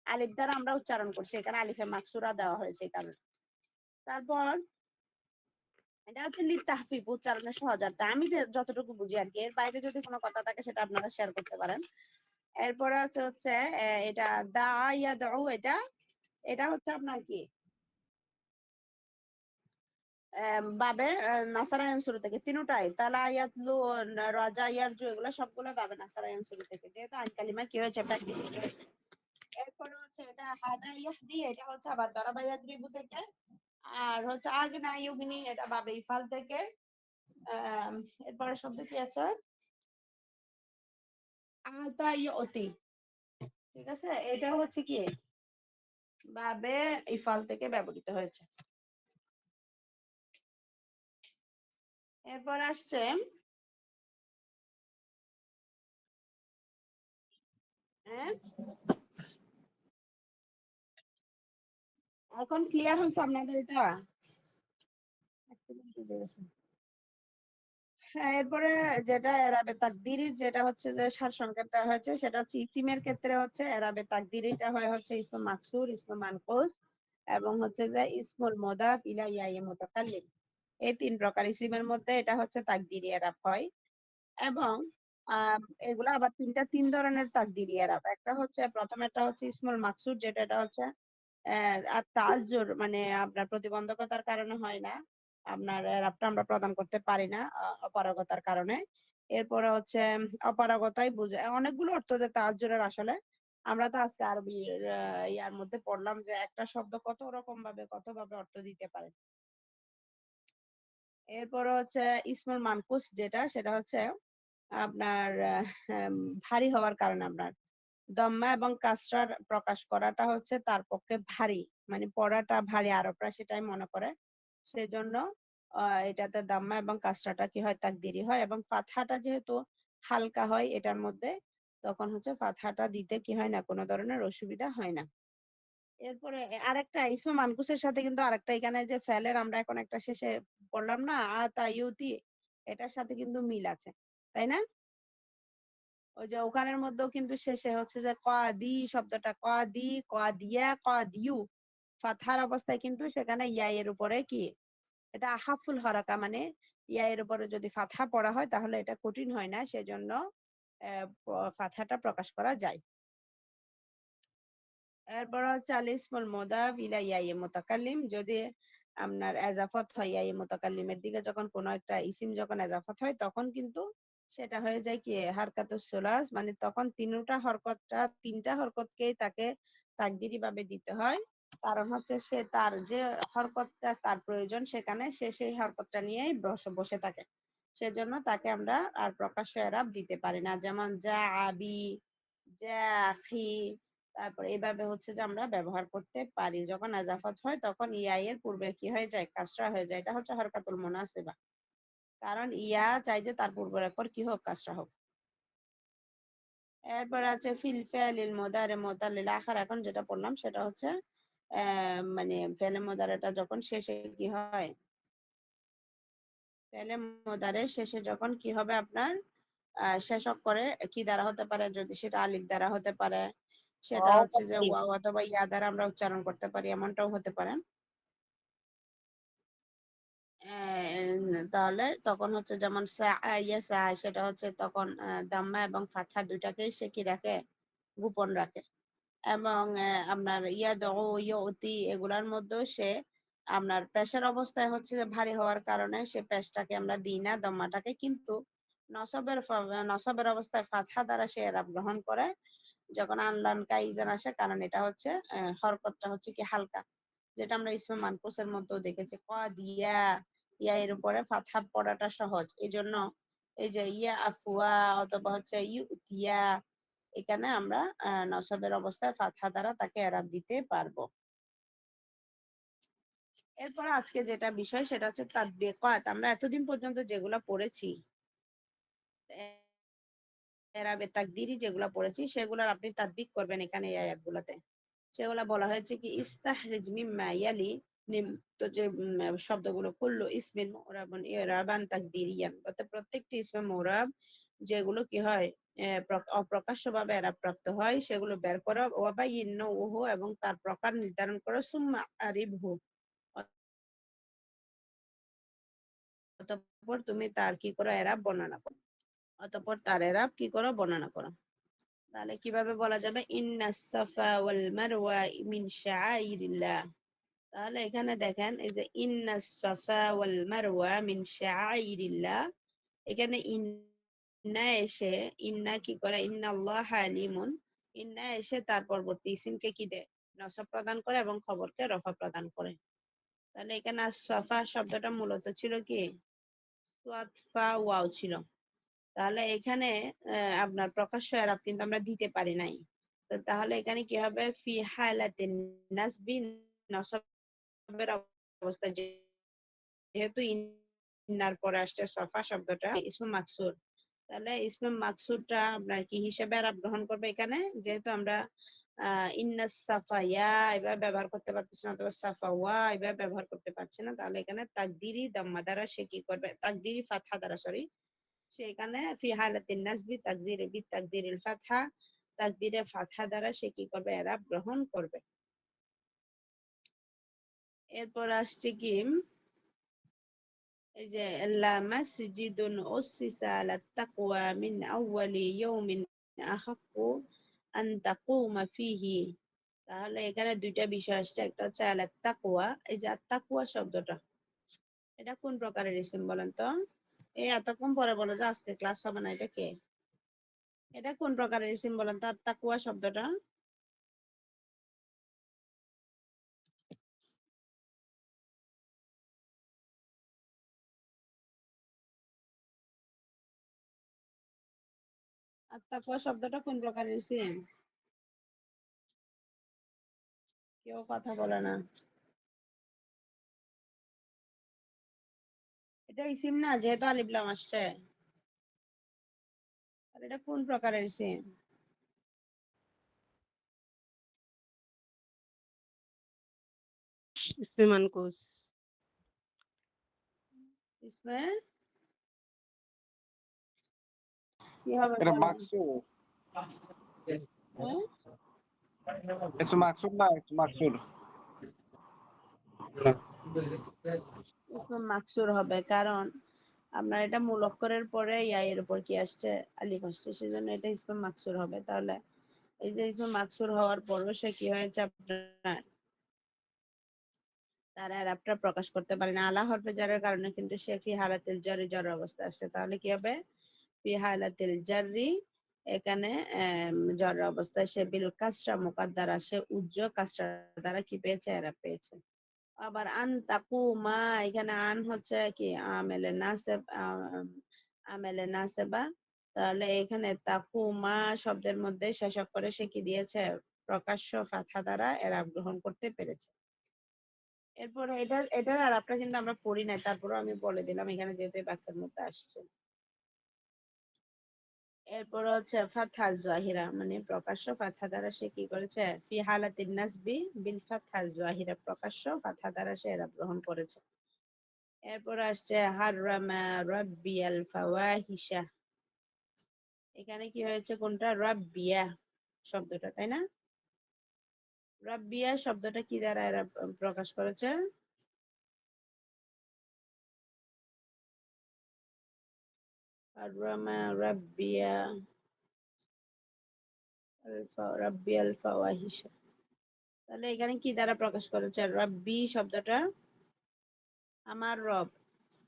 আলিফ দ্বারা আমরা উচ্চারণ করছি, এখানে আলিফে মাকসুরা দেওয়া হয়েছে এই কারণে। তারপর এটা হচ্ছে লিতাহফিফ উচ্চারণের সহজার্থে, আমি যে যতটুকু বুঝি আর কি, এর বাইরে যদি কোনো কথা থাকে সেটা আপনারা শেয়ার করতে পারেন। এরপরে হচ্ছে এটা দা ইয়া দাউ এটা এটা হচ্ছে আপনার কি বাবে নাসারায়ন শুরু থেকে তিনটাই তালা ইয়াতলু রাজা ইয়ারজু এগুলো সবগুলো বাবে নাসারায়ন শুরু থেকে, যেহেতু আইন কালিমা কি হয়েছে প্র্যাকটিস হয়েছে। এরপরে হচ্ছে এটা হাদা ইয়াহদি এটা হচ্ছে আবার দারাবা ইয়াদরিবু থেকে, আর হচ্ছে আগনা ইউগনি এটা বাবে ইফাল থেকে। এরপরে শব্দ কি আছে আতা ইউতি, ঠিক আছে, এটা হচ্ছে কি বাবে ইফাল থেকে ব্যবহৃত হয়েছে। এরপর আসছে এখন ক্লিয়ার হয়েছে আপনাদের এটা? হ্যাঁ, এরপরে যেটা এরাবে তাকদিরির যেটা হচ্ছে যে সারসংক্ষেপ দেওয়া হয়েছে সেটা হচ্ছে ইসিমের ক্ষেত্রে হচ্ছে এরাবে তাকদিরিটা হয় হচ্ছে ইসমে মাকসুর, ইসমে মানকুস এবং হচ্ছে যে ইসমুল মুদাফ ইলা ইয়া মুতাকাল্লিম, এই তিন প্রকার ইসিমের মধ্যে এটা হচ্ছে তাকদিরি এরাব হয়। এবং এগুলা আবার তিন ধরনের তাকদিরি এরাব, একটা হচ্ছে প্রথমেরটা হচ্ছে ইসমুল মাকসুর যেটা এটা হচ্ছে আর তাজ্জুর মানে আপনার প্রতিবন্ধকতার কারণে হয় না, আপনার এরাবটা আমরা প্রদান করতে পারি না অপারগতার কারণে। এরপরে হচ্ছে অপারগতাই বুঝে অনেকগুলো অর্থ দেয় তাজ্জুরের আসলে। আমরা তো আজকে আরবি ইয়ার মধ্যে পড়লাম যে একটা শব্দ কত রকম ভাবে কত ভাবে অর্থ দিতে পারে। এরপরে হচ্ছে ইসমুল মানকুস যেটা সেটা হচ্ছে আপনার ভারী হওয়ার কারণে আপনার দম্মা এবং কাসরার প্রকাশ করাটা হচ্ছে তার পক্ষে ভারী, মানে পড়াটা ভারী, আরবরা সেটাই মনে করে, সেজন্য এটাতে দাম্মা এবং কাসরাটা কি হয় তাকদিরি হয়, এবং ফাতহাটা যেহেতু হালকা হয় এটার মধ্যে তখন হচ্ছে ফাতহাটা দিতে কি হয় না কোনো ধরনের অসুবিধা হয় না। এরপরে আরেকটা ইসমে মানকুসের সাথে কিন্তু আরেকটা এখানে যে ফেলের আমরা এখন একটা শেষে পড়লাম না আতা ইউতি, এটার সাথে কিন্তু মিল আছে, তাই না? ওই যে ওখানের মধ্যেও কিন্তু শেষে হচ্ছে যে কাদি শব্দটা কাদি কাদিয়া কাদিউ ফাতহার অবস্থায় কিন্তু সেখানে ইয়া এর উপরে কি এটা আহাফুল হরাকা, মানে ইয়া এর উপরে যদি ফাতহা পড়া হয় তাহলে এটা কঠিন হয় না, সেজন্য ফাতহাটা প্রকাশ করা যায়। এরপর হচ্ছে আল ইসমুল মুদাফ ইলা ইয়া মুতাকাল্লিম, যদি আপনার এজাফত হয় ইয়া মুতাকাল্লিমের দিকে যখন কোনো একটা ইসিম যখন এজাফত হয় তখন কিন্তু সেটা হয়ে যায় কি হারকাতুস সুলাস, মানে তখন তিনটা হরকতকেই তাকে তাকদিরি ভাবে দিতে হয়, কারণ হচ্ছে সে তার যে হরকতটা তার প্রয়োজন সেখানে সে সেই হরকতটা নিয়েই বসে থাকে, সেজন্য তাকে আমরা আর প্রকাশ্য এরাব দিতে পারি না, যেমন যা আবি যা আখি, তারপর এইভাবে হচ্ছে যে আমরা ব্যবহার করতে পারি। যখন আজাফত হয় তখন ইয়া এর পূর্বে কি হয়ে যায় কাসরা হয়ে যায়, এটা হচ্ছে হরকাতুল মুনাসিবা, কারণ ইয়া চাই যে তার পূর্বের অক্ষর কি হোক কাসরা হোক। এরপর আছে ফিল ফেলিল মুদারে মুতাল্লিল আখার, এখন যেটা পড়লাম সেটা হচ্ছে মানে ফেলে মুদারেটা যখন শেষে কি হয় ফেলে মুদারে শেষে যখন কি হবে আপনার শেষ অক্ষরে কি দ্বারা হতে পারে, যদি সেটা আলিফ দ্বারা হতে পারে, সেটা হচ্ছে যে ওয়াও অথবা ইয়া দ্বারা আমরা উচ্চারণ করতে পারি, এমনটাও হতে পারে। তাহলে তখন হচ্ছে যেমন সেটা হচ্ছে তখন দাম্মা এবং ফাতহা দুইটাকেই সে কি রাখে গোপন রাখে, এবং আপনার ইয়তি এগুলার মধ্যেও সে আপনার পেশের অবস্থায় হচ্ছে যে ভারী হওয়ার কারণে সে পেশটাকে আমরা দিই না দম্মাটাকে, কিন্তু নসবের অবস্থায় ফাতহা দ্বারা সে এরাব গ্রহণ করে যখন আনলান কাইজান আসে, কারণ এটা হচ্ছে হরকতটা হচ্ছে কি হালকা, যেটা আমরা ইসমে মানকুসের মধ্যেও দেখেছি দিয়া ইয়া এর উপরে ফাতহা পড়াটা সহজ, এই জন্য এই যে ইয়া আফুয়া অথবা হচ্ছে ইউতিয়া এখানে আমরা নসবের অবস্থায় ফাতহা দ্বারা তাকে এরাব দিতে পারবো। এরপর আজকে যেটা বিষয় সেটা হচ্ছে তাতবিকাত। আমরা এতদিন পর্যন্ত যেগুলা পড়েছি, এরাবে তাকদিরি যেগুলা পড়েছি সেগুলার আপনি তাদবিক করবেন এখানে এই আয়াতগুলাতে। সেগুলা বলা হয়েছে কি ইস্তাহরিজ মিম্মা ইয়ালি, তো যে শব্দগুলো কুল্লু ইসমিন মুরাবান ইরাবান তাকদিরিয়ান, অর্থাৎ প্রত্যেকটি ইসমে মুরাব যেগুলো কি হয় অপ্রকাশ্যভাবে এরা প্রাপ্ত হয় সেগুলো বের করা, ওয়াবাইয়িন্নাহু, এবং তার প্রকার নির্ধারণ করা, সুম্মা আরিবহু, অতঃপর তুমি তার কি করো এরাব বর্ণনা করো, অতঃপর তার এরাব কি করো বর্ণনা করো। তাহলে কিভাবে বলা যাবে ইন্নাস সাফা ওয়াল মারওয়া মিন শাআইরিল্লাহ। তাহলে এখানে দেখেন এই যে ইন্নাস সাফা ওয়াল মারওয়া মিন শাআইরিল্লাহ, এখানে ইন্না এসে, ইন্না কি করে ইন্নাল্লাহ আলিমুন, ইন্না এসে তার পরবর্তী ইসিমকে কি দেয় নসব প্রদান করে এবং খবরকে রফা প্রদান করে। তাহলে এখানে সাফা শব্দটা মূলত ছিল কি সাদ ফা ওয়াও ছিল। তাহলে এখানে আপনার প্রকাশ্য এরাব কিন্তু আমরা দিতে পারি নাই। তো তাহলে এখানে কি হবে ফি হালাতিন নাসবি, নসবের অবস্থায়, যেহেতু ইন্নার পরে আসছে সফা শব্দটা ইসমে মাকসুর, তাহলে ইসমে মাকসুরটা আপনার কি হিসেবে এরাব গ্রহণ করবে এখানে, যেহেতু আমরা ইন্না সাফা ইয়া এভাবে ব্যবহার করতে পারতেছি না অথবা সাফা ওয়া এভাবে ব্যবহার করতে পারছি না, তাহলে এখানে তাকদিরি দাম্মা দ্বারা সে কি করবে, তাকদিরি ফাতহা দ্বারা, সরি, সেখানে ফি হালাতিন নাসবি তাকদিরে বি তাকদিরিল ফাতহা, তাকদিরে ফাতহা দ্বারা সে কি করবে এরাব গ্রহণ করবে। এরপর আসছে কি এই যে লা মাসজিদুন উসসিসা আলাত তাকওয়া মিন আউয়ালি ইয়াউমিন আহাক্কু আন তাকুমা ফিহি। তাহলে এখানে দুইটা বিষয় আসছে, একটা হচ্ছে আলাত তাকওয়া। এই যে আত তাকওয়া শব্দটা এটা কোন প্রকারের ইসম বলেন তো? এই এতক্ষণ পরে বলো যে আজকে ক্লাস হবে না, এটা কে? এটা কোন প্রকারের ইসম বলেন তো আত তাকওয়া শব্দটা? আত তাকওয়া শব্দটা কোন প্রকারের ইসম? কেউ কথা বলে না। এটা ইসিম না, যেহেতু আলিফ লাম আসছে। আর এটা কোন প্রকারের ইসিম? इसमें मनकूस। ইসমে কি হবে এটা বলেন? মাকসুর, হ্যাঁ? এটা মাকসুর না, এটা মাকসুর। ইসমে মাকসুর হবে, কারণ আপনার এটা মূল অক্ষরের পরে ইয়া এর উপর কি আসছে, আলিফ আসছে, সেজন্য এটা ইসমে মাকসুর হবে। তাহলে এই যে ইসমে মাকসুর হওয়ার পরও সে কি হয়েছে আপনার তার এরাবটা প্রকাশ করতে পারে না, আলা হরফে জারের কারণে কিন্তু সে ফি হালাতিল জারি জ্বর অবস্থা আসছে। তাহলে কি হবে ফি হালাতিল জারি, এখানে জ্বর অবস্থায় সে বিল কাসরা মুকাদ্দারা, সে উজ্জ কাসরা দ্বারা কি পেয়েছে এরাব পেয়েছে। আবার আন তাকুমা, এখানে আন হচ্ছে কি আমেলে নাসেব, আমেলে নাসেবা। তাহলে এখানে তাকুমা শব্দের মধ্যে শেষ করে সে কি দিয়েছে প্রকাশ্য ফাথা দ্বারা এরাব গ্রহণ করতে পেরেছে। এরপরে এটার আরবটা কিন্তু আমরা পড়ি নাই, তারপরে আমি বলে দিলাম এখানে যেহেতু এই বাক্যের মধ্যে আসছে। এরপর হচ্ছে ফাতহা জাহিরা, মানে প্রকাশ্য ফাতহা দ্বারা সে কি করেছে ফি হালাতিন নাসবি বিল ফাতহা জাহিরা, প্রকাশ্য ফাতহা দ্বারা সে এরাব গ্রহণ করেছে। এরপর আসছে হাররামা রাব্বিয়াল ফাওয়াহিশা, এখানে কি হয়েছে কোনটা রাব্বিয়া শব্দটা, তাই না? রাব্বিয়া শব্দটা কি দ্বারা এরা প্রকাশ করেছে? হাররামা রাব্বিয়া রাব্বিয়াল ফাওয়াহিশা, তাহলে এখানে কি দ্বারা প্রকাশ করেছে রাব্বি শব্দটা? আমার রব।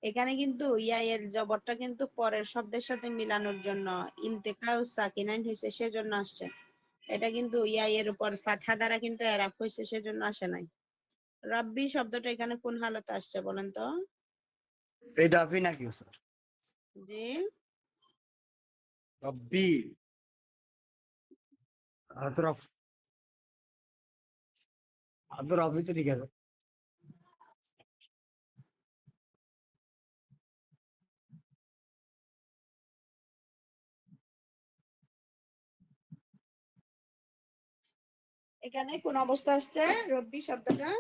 এখানে কিন্তু ইয়া এর জবরটা কিন্তু পরের শব্দের সাথে মিলানোর জন্য ইলতিকাউ সাকিনাইন হয়েছে, সেজন্য আসছে। এটা কিন্তু ইয়া এর উপর ফাতহা দ্বারা কিন্তু এরাব হয়েছে, সেজন্য আসে নাই। রাব্বি শব্দটা এখানে কোন হালতে আসছে বলেন তো? ইদাফি নাকি স্যার? জি, রব্বি হযরফ, রব্বি তো ঠিক আছে। এখানে কোন অবস্থা আসছে রব্বি শব্দটা?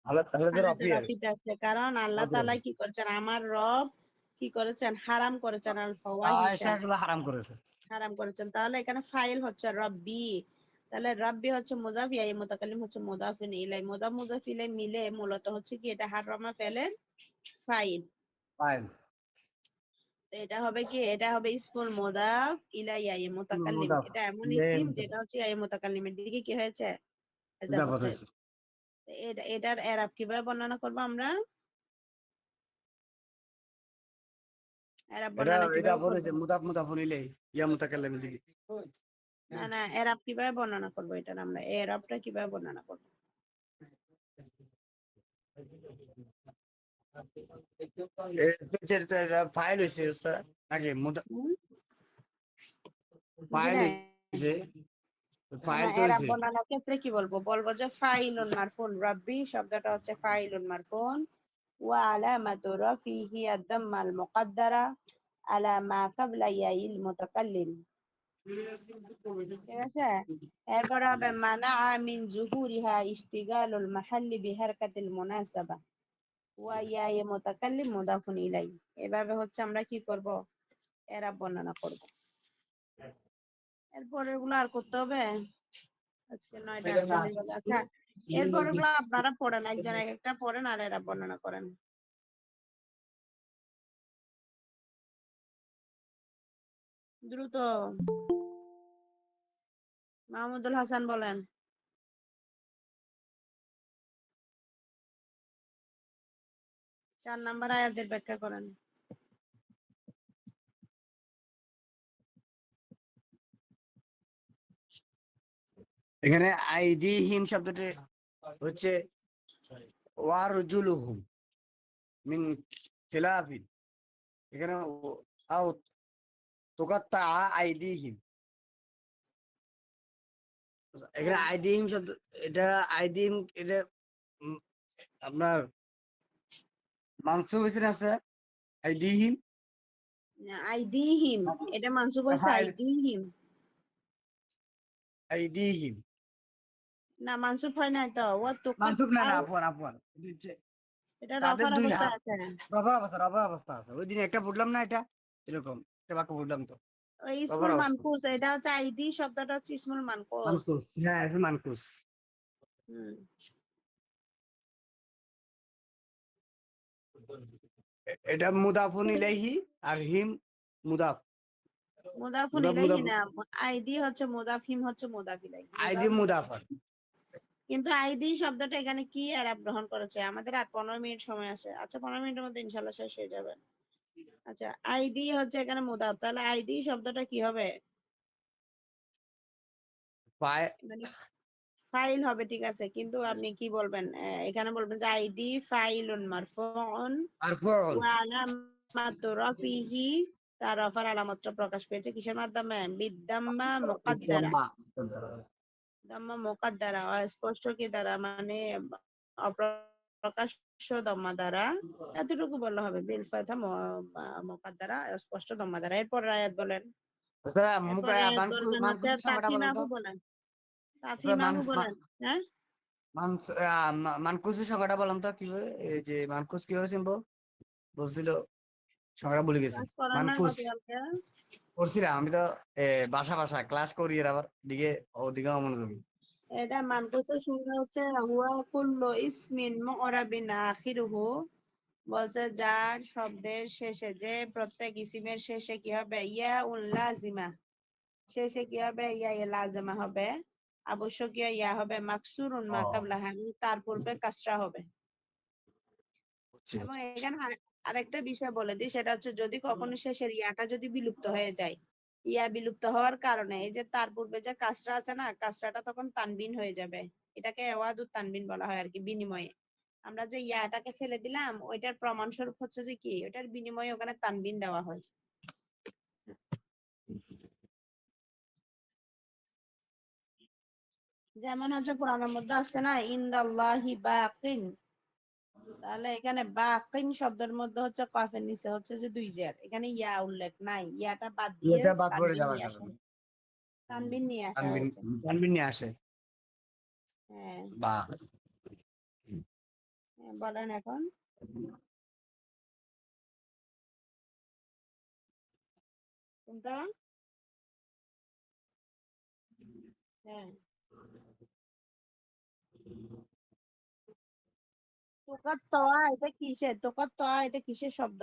আল্লাহ তাহলে তো হালাতে রফি আর রফিতে আসছে, কারণ আল্লাহ রফি। তাআলা কি করেছেন, আমার রব কি করেছেন, হারাম করেছেন আল আয়েশা ফাওয়াহিশা, এগুলো হারাম করেছে। হারাম করেছেন। তাহলে এখানে ফাইল হচ্ছে রব্বি, তাহলে রব্বি হচ্ছে মুজাফ, ইয়া মুতাকাল্লিম হচ্ছে মুদাফিন ইলাই, মুদাফ মুদাফ ইলাই মিলে মূলত হচ্ছে কি এটা হারামা ফেলেন ফাইল। ফাইল তো এটা হবে কি, এটা হবে ইসমুল মুদাফ ইলাই ইয়া মুতাকাল্লিম, মুদাফ এটা এমন ইলে ইসিম মুদাফ যেটা হচ্ছে ইয়া মুতাকাল্লিমের দিকে কি হয়েছে, মুদাফ ইজাফত হয়েছে। হয়েছে। তো এটার এরাব কিভাবে বর্ণনা করবো আমরা, এরাব এটা বর্ণনা এটা কিভাবে করবো? বলেছে মুদাফ মুদাফুন ইলে ইয়া মুতাকাল্লিম দিকে। না না, এরাব কিভাবে বর্ণনা করবো, এটার আমরা এরাবটা কিভাবে বর্ণনা করবো? এটা ফাইল হয়েছে ওস্তাদ, নাকি হুম? বুঝি ফাইল নাই। হয়েছে, না ফাইল না, তো এরাব হয়েছে। বর্ণনার ক্ষেত্রে কি বলবো, বলবো যে ফাইলুন মারফুন, রাব্বি শব্দটা হচ্ছে ফাইলুন মারফুন, ওয়া আলামাতু রাফিহি আদ-দাম্মাল মুকাদ্দারা আলা মা ক্বাবলা ইয়াইল মুতাকাল্লিম। ঠিক আছে, এরপরে হবে মানাআ মিন যুহুরিহা ইশতিগালুল মাহাল্লি বিহারকাতিল মুনাসাবা ওয়া ইয়াই মুতাকাল্লিম মুদাফুন ইলাই। এভাবে হচ্ছে আমরা কি করব, এরাব বর্ণনা করব। এরপর এগুলো আর করতে হবে, আজকে 9:48 বাজে। আচ্ছা, এরপর এগুলো আপনারা পড়েন, একজন এক একটা পড়েন আর এরাব বর্ণনা করেন দ্রুত। মাহমুদুল হাসান বলেন। 4 নাম্বার আয়াতের ব্যাখ্যা করেন। এখানে আইদিহিম শব্দটি হচ্ছে ওয়ারজুলুহুম মিন খিলাফিন, এখানে আও তুকাত্তা আইদিহিম, এখানে হ্যাঁ, আইদিহিম শব্দ, এটা আইদিহিম এটা উম, আপনার মানসুব হয়েছে না স্যার? আইদিহিম আইদিহিম, এটা মানসুব হয়েছে ফাইল আইদিহিম। আইদিহিম না মানসুব হয় নাই তো, ও তুকাত মানসুব না, না আও, আফওয়ান আফওয়ান, এটা হচ্ছে এটা তাদের রফার দুই অবস্থা হাত, আছে। রবার অবস্থা আছে। ওই দিন একটা পড়লাম না, এটা এরকম একটা বাক্য পড়লাম তো, ওই রবার ইসমুল অবস্থা মানকুস, এটা হচ্ছে আইদি শব্দটা হচ্ছে ইসমুল মানকুস। মানকুস, হ্যাঁ এটা মানকুস। হুম, এটা মুদাফুন ইলাইহি আর হিম মুদাফ, মুদাফুন মুদাফ ইলাইহি মুদাফ না, আইদি হচ্ছে মুদাফ, হিম হচ্ছে মুদাফ ইলাইহি। আইদি মুদাফ। কিন্তু আইদি শব্দটা এখানে কি এরাব গ্রহণ করেছে, আমাদের আর 15 মিনিট সময় আছে। আচ্ছা, 15 মিনিটের মধ্যে ইনশাল্লাহ শেষ হয়ে যাবে। আচ্ছা, আইদি হচ্ছে এখানে মুদাফ, তাহলে আইদি শব্দটা কি হবে, মানে ফাইল হবে, ঠিক আছে, কিন্তু আপনি কি বলবেন, এখানে বলবেন যে আইদি ফাইলুন মারফুউন মারফুউন ওয়া আলামাতু রাফিহি, তার রফার আলামতটা প্রকাশ পেয়েছে কিসের মাধ্যমে, বিদ্দাম্মা মুকাদ্দারা, ইতাম্মা, দাম্মা মুকাদ্দারা, অস্পষ্ট কি দ্বারা, মানে অপ্রকাশ্য দম্মা দ্বারা, এতটুকু বললে হবে, বিল ফাথা মুকাদ্দারা, স্পষ্ট দম্মা দ্বারা। এরপর আয়াত বলেন, স্যার এরপর আয়াত বলবেন হচ্ছে মানকুসের সংখ্যাটা তাফিম বলেন তো আহু বলেন, স্যার। তাফিম আহু বলেন। হ্যাঁ, মানকুসের সংখ্যাটা বলেন তো কিভাবে, এই যে মানকুস কিভাবে চিনবো বলছিল, সংখ্যাটা ভুলে গেছি। ক্লাস করেন না মানকুস গতকালকে? করছিলাম আমি তো, বাসা বাসা ক্লাস করি এর আবার দিকে ওদিকে মনোযোগী। এটা মানকুসের সংজ্ঞা হচ্ছে হুয়া কুল্লু ইসমিন মু'রাবিন আখিরুহু, বলছে যার শব্দের শেষে, যে প্রত্যেক ইসিমের শেষে কি হবে, ইয়া উল লাজিমা, শেষে কি হবে, ইয়া লাজিমা হবে, আবশ্যকীয় ইয়া হবে, মাকসুরুন মা ও কাবলাহা, তার পূর্বে কাসরা হবে। বুঝছি এবং বুঝছি। এখানে আরেকটা বিষয় বলে দিই, সেটা হচ্ছে যদি কখনো শেষের ইয়াটা যদি বিলুপ্ত হয়ে যায়, ইয়া বিলুপ্ত হওয়ার কারণে এই যে তার পূর্বে যে কাসরা আছে না, কাসরাটা তখন তানবিন হয়ে যাবে। এটাকে এওয়াদুত তানবিন বলা হয় আর কি, বিনিময়ে আমরা যে ইয়াটাকে ফেলে দিলাম, ওইটার প্রমাণস্বরূপ হচ্ছে যে কি, ওইটার বিনিময়ে ওখানে তানবিন দেওয়া হয়। যেমন হচ্ছে কোরআনের মধ্যে আসছে না, ইনদাল্লাহি বাকিন, তাহলে এখানে বাকিন শব্দের মধ্যে হচ্ছে কফের নিচে হচ্ছে যে দুই জের, এখানে ইয়া উল্লেখ নাই, ইয়াটা বাদ দিয়ে এটা বাদ পড়ে তানবিন যাওয়ার নিয়ে আসে। কারণে তানবিন নিয়ে আসা তানবিন হয়েছে। তানবিন নিয়ে আসে হ্যাঁ, বা হ্যাঁ, বলেন এখন। কোনটা? হ্যাঁ, তোকাত্তয়া এটা কিসের? তোকাত্তয়া এটা কিসের শব্দ?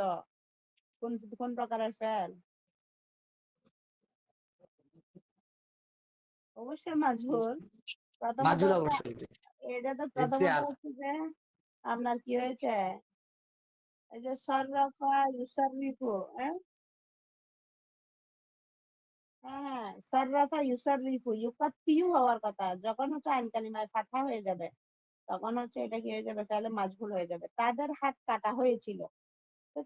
কোন কোন প্রকারের ফেল? অবশ্যই মাজহুর। প্রথমত মাজুর হচ্ছে অবশ্যই এটা তো প্রথমত ইফতিয়ার হচ্ছে যে আপনার কি হয়েছে, এই যে সররাফা ইউসাররিফু, হ্যাঁ হ্যাঁ, সররাফা ইউসাররিফু ইউকাত্তিউ হওয়ার কথা, যখন হচ্ছে আইন কালিমায় ফাথা হয়ে যাবে তখন হচ্ছে এটা কি হয়ে যাবে, ফেলে মাজহুর হয়ে যাবে। তাদের হাত কাটা হয়েছিল, তো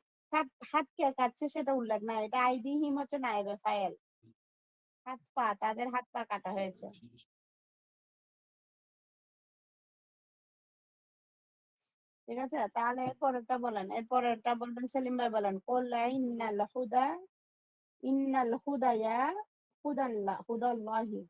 হাত কে কাটছে সেটা উল্লেখ নাই, এটা আইদিহিম হচ্ছে নায়েবে ফাইল। হাত পা, তাদের হাত পা কাটা হয়েছে। ঠিক আছে, তাহলে এরপরেরটা বলেন, এরপরেরটা বলবেন সেলিম ভাই বলেন। কুল ইন্নাল হুদায়া হুদাল্লাহি।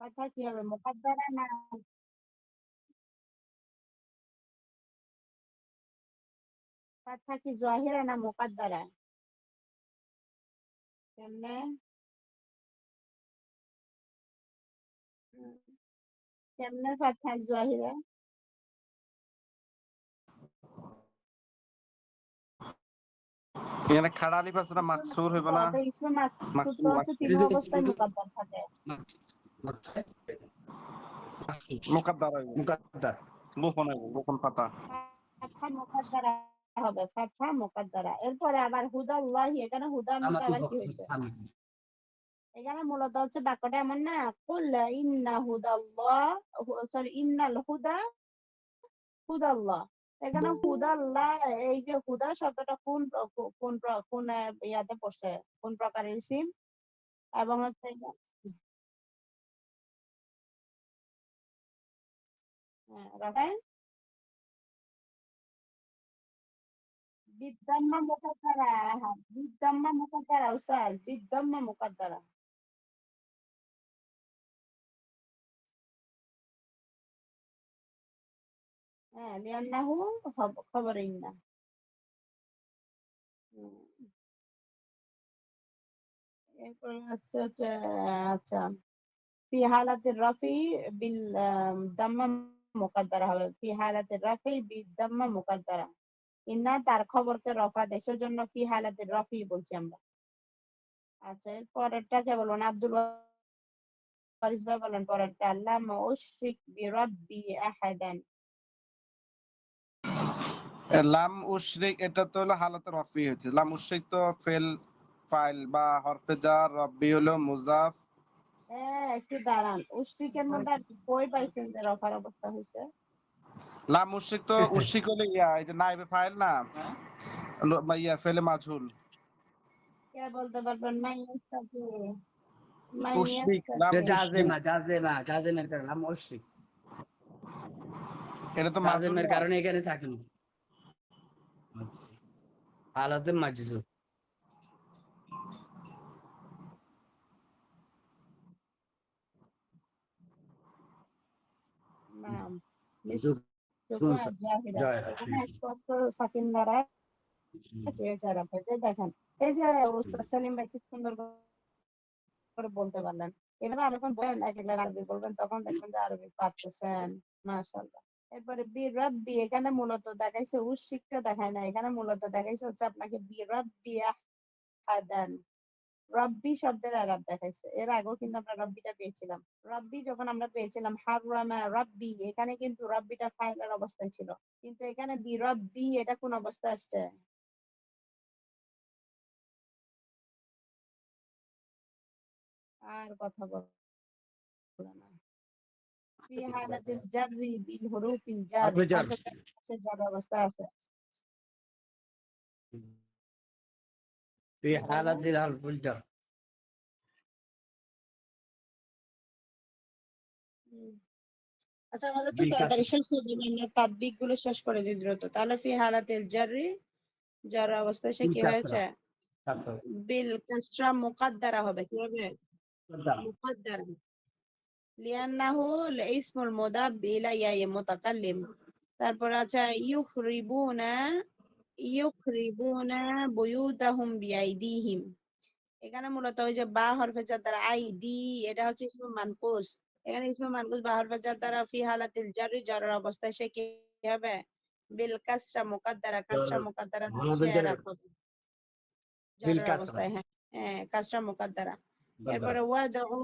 কথা কি হবে, মুকাদ্দারা না কথা কি জাহিরা না মুকাদ্দারা? কেমনে? হুম, কেমনে ফাতহা জাহিরা? এখানে খাড়া আলিফ আছে না, ইসমে মাকসুর মাকসুদ হইব তো, না? তো ইসমে মাকসুদ তো মাকসুর হচ্ছে তিন অবস্থায় মুকাদ্দার থাকে। মুকাদ্দার হইব, মুকাদ্দার গোপন হইব, গোপন পাতা। ফাতহা মুকাদ্দারা হবে, ফাতহা মুকাদ্দারা। এরপরে আবার হুদাল্লাহি, এখানে হুদার মধ্যে আমাকে আবার কি হয়েছে? এখানে মূলত হচ্ছে বাক্যটা এমন না, কুল ইন্না হুদাল্লাহ, সরি ইন্নাল হুদা হুদাল্লাহ। এখানে হুদাল্লাহ, এই যে হুদা শব্দটা কোন কোন ইয়াতে পড়ছে, কোন প্রকারের ইসিম? এবং হচ্ছে রাফায় বিদ্যাম্মা মুকাদ্দারা। হ্যাঁ, বিদ্যাম্মা মুকাদ্দারা উস্তাদ, বিদ্যাম্মা মুকাদ্দারা। হ্যাঁ, লিআন্নাহু খবর ইন্না। এরপরে হচ্ছে আচ্ছা, ফি হালাতির রাফি বিল দাম্মা মুকাদ্দারা হবে, ফি হালাতির রাফি বিল দাম্মা মুকাদ্দারা। ইন্না তার খবরকে রফা দেশের জন্য ফি হালাতির রাফি বলছি আমরা। আচ্ছা, এর পরেরটা কে বলবেন? আব্দুল ওয়ারিস ভাই বলেন পরেরটা। লাম উশরিক বিরাব্বি আহাদান। লাম উশরিক এটা তো হলো হালাতে রফি হয়েছে। লাম উশরিক তো ফেল ফাইল বা হরফে জার, রব্বি হলো মুজাফ। একটু দাঁড়ান, উশরিকের মধ্যে আপনি কই পাইছেন যে রফার অবস্থা হয়েছে? লাম উশরিক তো উশরিক হলো ইয়া, এই যে নাইবে ফাইল না, ইয়া ফেলে মাঝুল। কে বলতে পারবেন? উশরিক, লাম উশরিক জাজেমের কারণে আমি অশ্রিক, এটা তো মাঝুল জাজেমের না। কারণে এখানে চাকরি হালাতে মাজজু নাম যুগ জাহিরা, জয় এখানে স্পষ্ট সাকিন দ্বারা দেখেন। এই যে উস্তাদ সেলিম ভাই খুব সুন্দর করে বলতে পারলেন। এভাবে আপনি যখন বলেন এক একলা আরবি বলবেন তখন দেখবেন যে আরবি পারতেছেন, মাশাআল্লাহ। এরপরে বি রাব্বি, এখানে মূলত দেখাইছে উশিকটা দেখায় না, এখানে মূলত দেখাইছে হচ্ছে আপনাকে বি রাব্বি আহাদান। রব্বি শব্দের আরব দেখাইছে, এর আগেও কিন্তু আমরা রব্বিটা পেয়েছিলাম। রব্বি যখন আমরা পেয়েছিলাম হাররামা রব্বি, এখানে কিন্তু রব্বিটা ফাইলের অবস্থায় ছিল, কিন্তু এখানে বি রব্বি এটা কোন অবস্থায় আসছে? আর কথা বলে না। ফি হালাতিল জাররি বিল হুরুফিল জার, আলফেজার হরফে জার অবস্থা আছে। في কি حالة বললেন? الحرف الجر হুম। আচ্ছা আমাদের তো বিল তাড়াতাড়ি কাসরা শেষ হয়ে যাবে, আমরা তাদবিক গুলো শেষ করে দিই দ্রুত। তাহলে ফি হালাতিল জাররি, জ্বর অবস্থায় সে বিল কি কাসরা হয়েছে? কাসরা বিল কাসরা মুকাদ্দারা হবে, কি হবে? মুকদ্দার মুকাদ্দারা, লিআন্নাহু ইসমুল মুদাফ ইলা ইয়া মুতাকাল্লিম। তারপর আছে ইউখরিবুনা, ইউখরিবুনা বুয়ুতাহুম বিআইদিহিম। এখানে মূলত ওই যে বা হরফে জার দ্বারা আইদি, এটা হচ্ছে ইসমে মানকুস। এখানে ইসমে মানকুস বা হরফে জার দ্বারা ফি হালাতিল জারি, জারের অবস্থায় সে কি হবে? বিল কাসরা মুকাদ্দারা, কাসরা মুকাদ্দারা দিয়ে সে আমাদের যারা এরাব হবে বিল জারের কাসরা অবস্থায়। হ্যাঁ হ্যাঁ, কাসরা মুকাদ্দারা। মুকদ্দার এরপরে ওয়াদউ,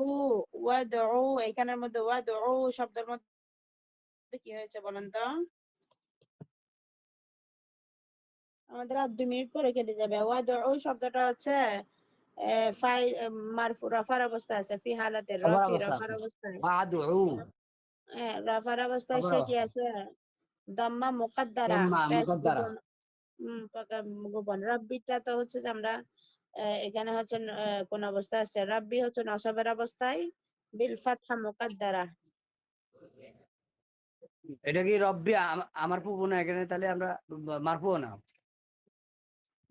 ওয়াদউ, এখানের মধ্যে ওয়াদউ শব্দের মধ্যে কি হয়েছে বলেন তো? আমাদের আর 2 মিনিট পরে কেটে যাবে। ওয়াদউ শব্দটা হচ্ছে ফাই মারফু, রাফার অবস্থায় আছে, ফি হালাতে খবর রাফি, অবস্থা রাফার আছে অবস্থায়। আদু রাফার অবস্থায় খবর সে কি অবস্থা আছে? দাম্মা মুকাদ্দারা, তাম্মা পেশ মুকদ্দারা গোপন। পাকা গোপন। রাব্বিটা তো হচ্ছে যে আমরা এখানে হচ্ছে কোন অবস্থায় আসছে? রাব্বি হচ্ছে নসবের অবস্থায়, বিল ফাতহা মুকাদ্দারা। এটা কি রব্বি আমার পুপু না এখানে, তাহলে আমরা মারফু না।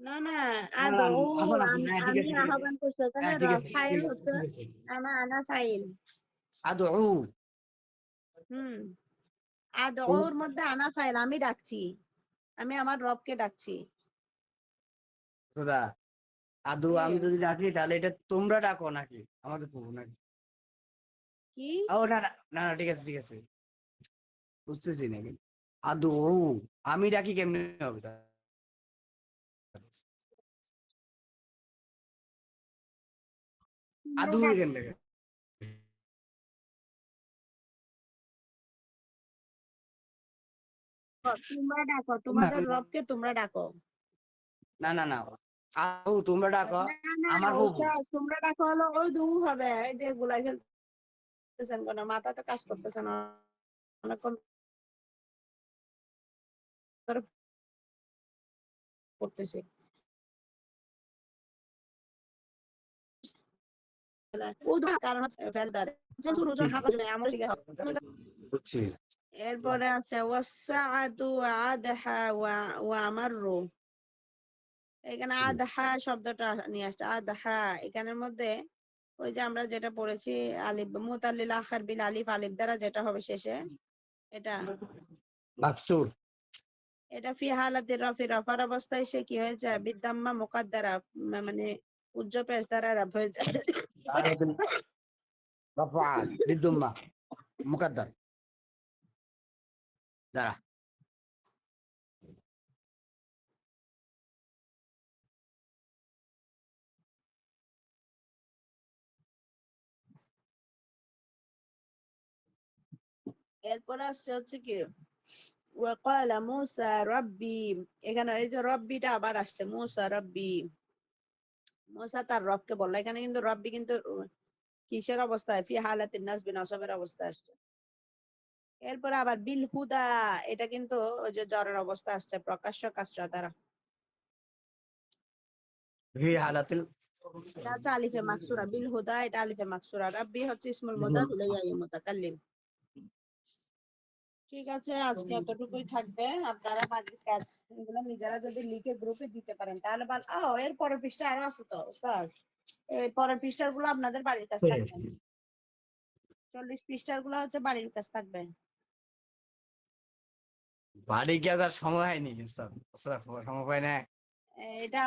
না না, না না, আদৌ, এখন আসুন, আমি হ্যাঁ ঠিক আমি আছে ঠিক আছে, আহ্বান করছি, এখানে হ্যাঁ ঠিক আছে ফাইল ঠিক আছে হচ্ছে ঠিক আছে। আনা ফাইল। আদু হুম, আদৌর মধ্যে আনা ফাইল, আমি ডাকছি, আমি আমার রবকে ডাকছি। খোদা, আদু কি আমি যদি ডাকি তাহলে এটা তোমরা ডাকো নাকি আমাদের পুপু নাকি? কি ও না না না না, ঠিক আছে ঠিক আছে, বুঝতেছি নাকি। আদু আমি ডাকি কেমনে হবে তাহলে? তোমরা আদু ডাকো, কেমনে? তোমরা ডাকো, না তোমাদের রবকে তোমরা ডাকো। না না না, আদু তোমরা ডাকো না না, আমার পুপু। ওস্তাদ তোমরা ডাকো হলো ওই দু হবে, এই যে গুলাই ফেলতেছেন কেন, মাথা তো কাজ করতেছে না অনেকক্ষণ ধরে করতেছি। কারণ হচ্ছে ফেলদার শুরু যে হাঁকা আমার দিকে হবে। বুঝছি। এরপরে আছে ওয়াসাআতু আদহা ওয়া আমাররু। এখানে আদহা শব্দটা নিয়ে আসছে, আদহা এখানের মধ্যে ওই যে আমরা যেটা পড়েছি আলিফ মুতাল্লিল আখার বিল আলিফ, আলিফ দ্বারা যেটা হবে শেষে, এটা মাকসুর এটা ফি হালাতির রফি, রফার অবস্থায় সে কি হয়েছে? বিদ্দাম্মা মুকাদ্দারা, মানে উজ্জ পেশ দ্বারা রফ হয়েছে। রফা বিদ্যুম্মা মুকদ্দার দ্বারা। এরপরে আসছে হচ্ছে কি ওয়াকালা মুসা রব্বি, এখানে এই যে রব্বিটা আবার আসছে, মুসা রব্বি, মুসা তার রবকে বললো। এখানে কিন্তু রব্বি কিন্তু কিসের অবস্থায়? ফি হালাতিন নাসবি, নসবের অবস্থায় আসছে। এরপরে আবার বিল হুদা, এটা কিন্তু ওই যে জ্বরের অবস্থা আসছে, প্রকাশ্য কাসরা দ্বারা। ফি হালাতিল এটা হচ্ছে আলিফে মাকসুরা, বিল হুদা এটা আলিফে মাকসুরা, রাব্বি হচ্ছে ইসমুল মুদাফ ইলাইহি মুতাকাল্লিম। ঠিক আছে, আজকে এতটুকুই থাকবে। আপনারা বাড়ির কাজ এগুলো নিজেরা যদি লিখে গ্রুপে দিতে পারেন তাহলে ভালো। এর পরের পৃষ্ঠা আরো আছে তো উস্তাদ, এই পরের পৃষ্ঠার গুলো আপনাদের বাড়ির কাজ থাকবে। 40 পৃষ্ঠার গুলো হচ্ছে বাড়ির কাজ থাকবে। বাড়ি গিয়ে আর সময় হয়নি, উস্তাদ, সময় পাই না। এটা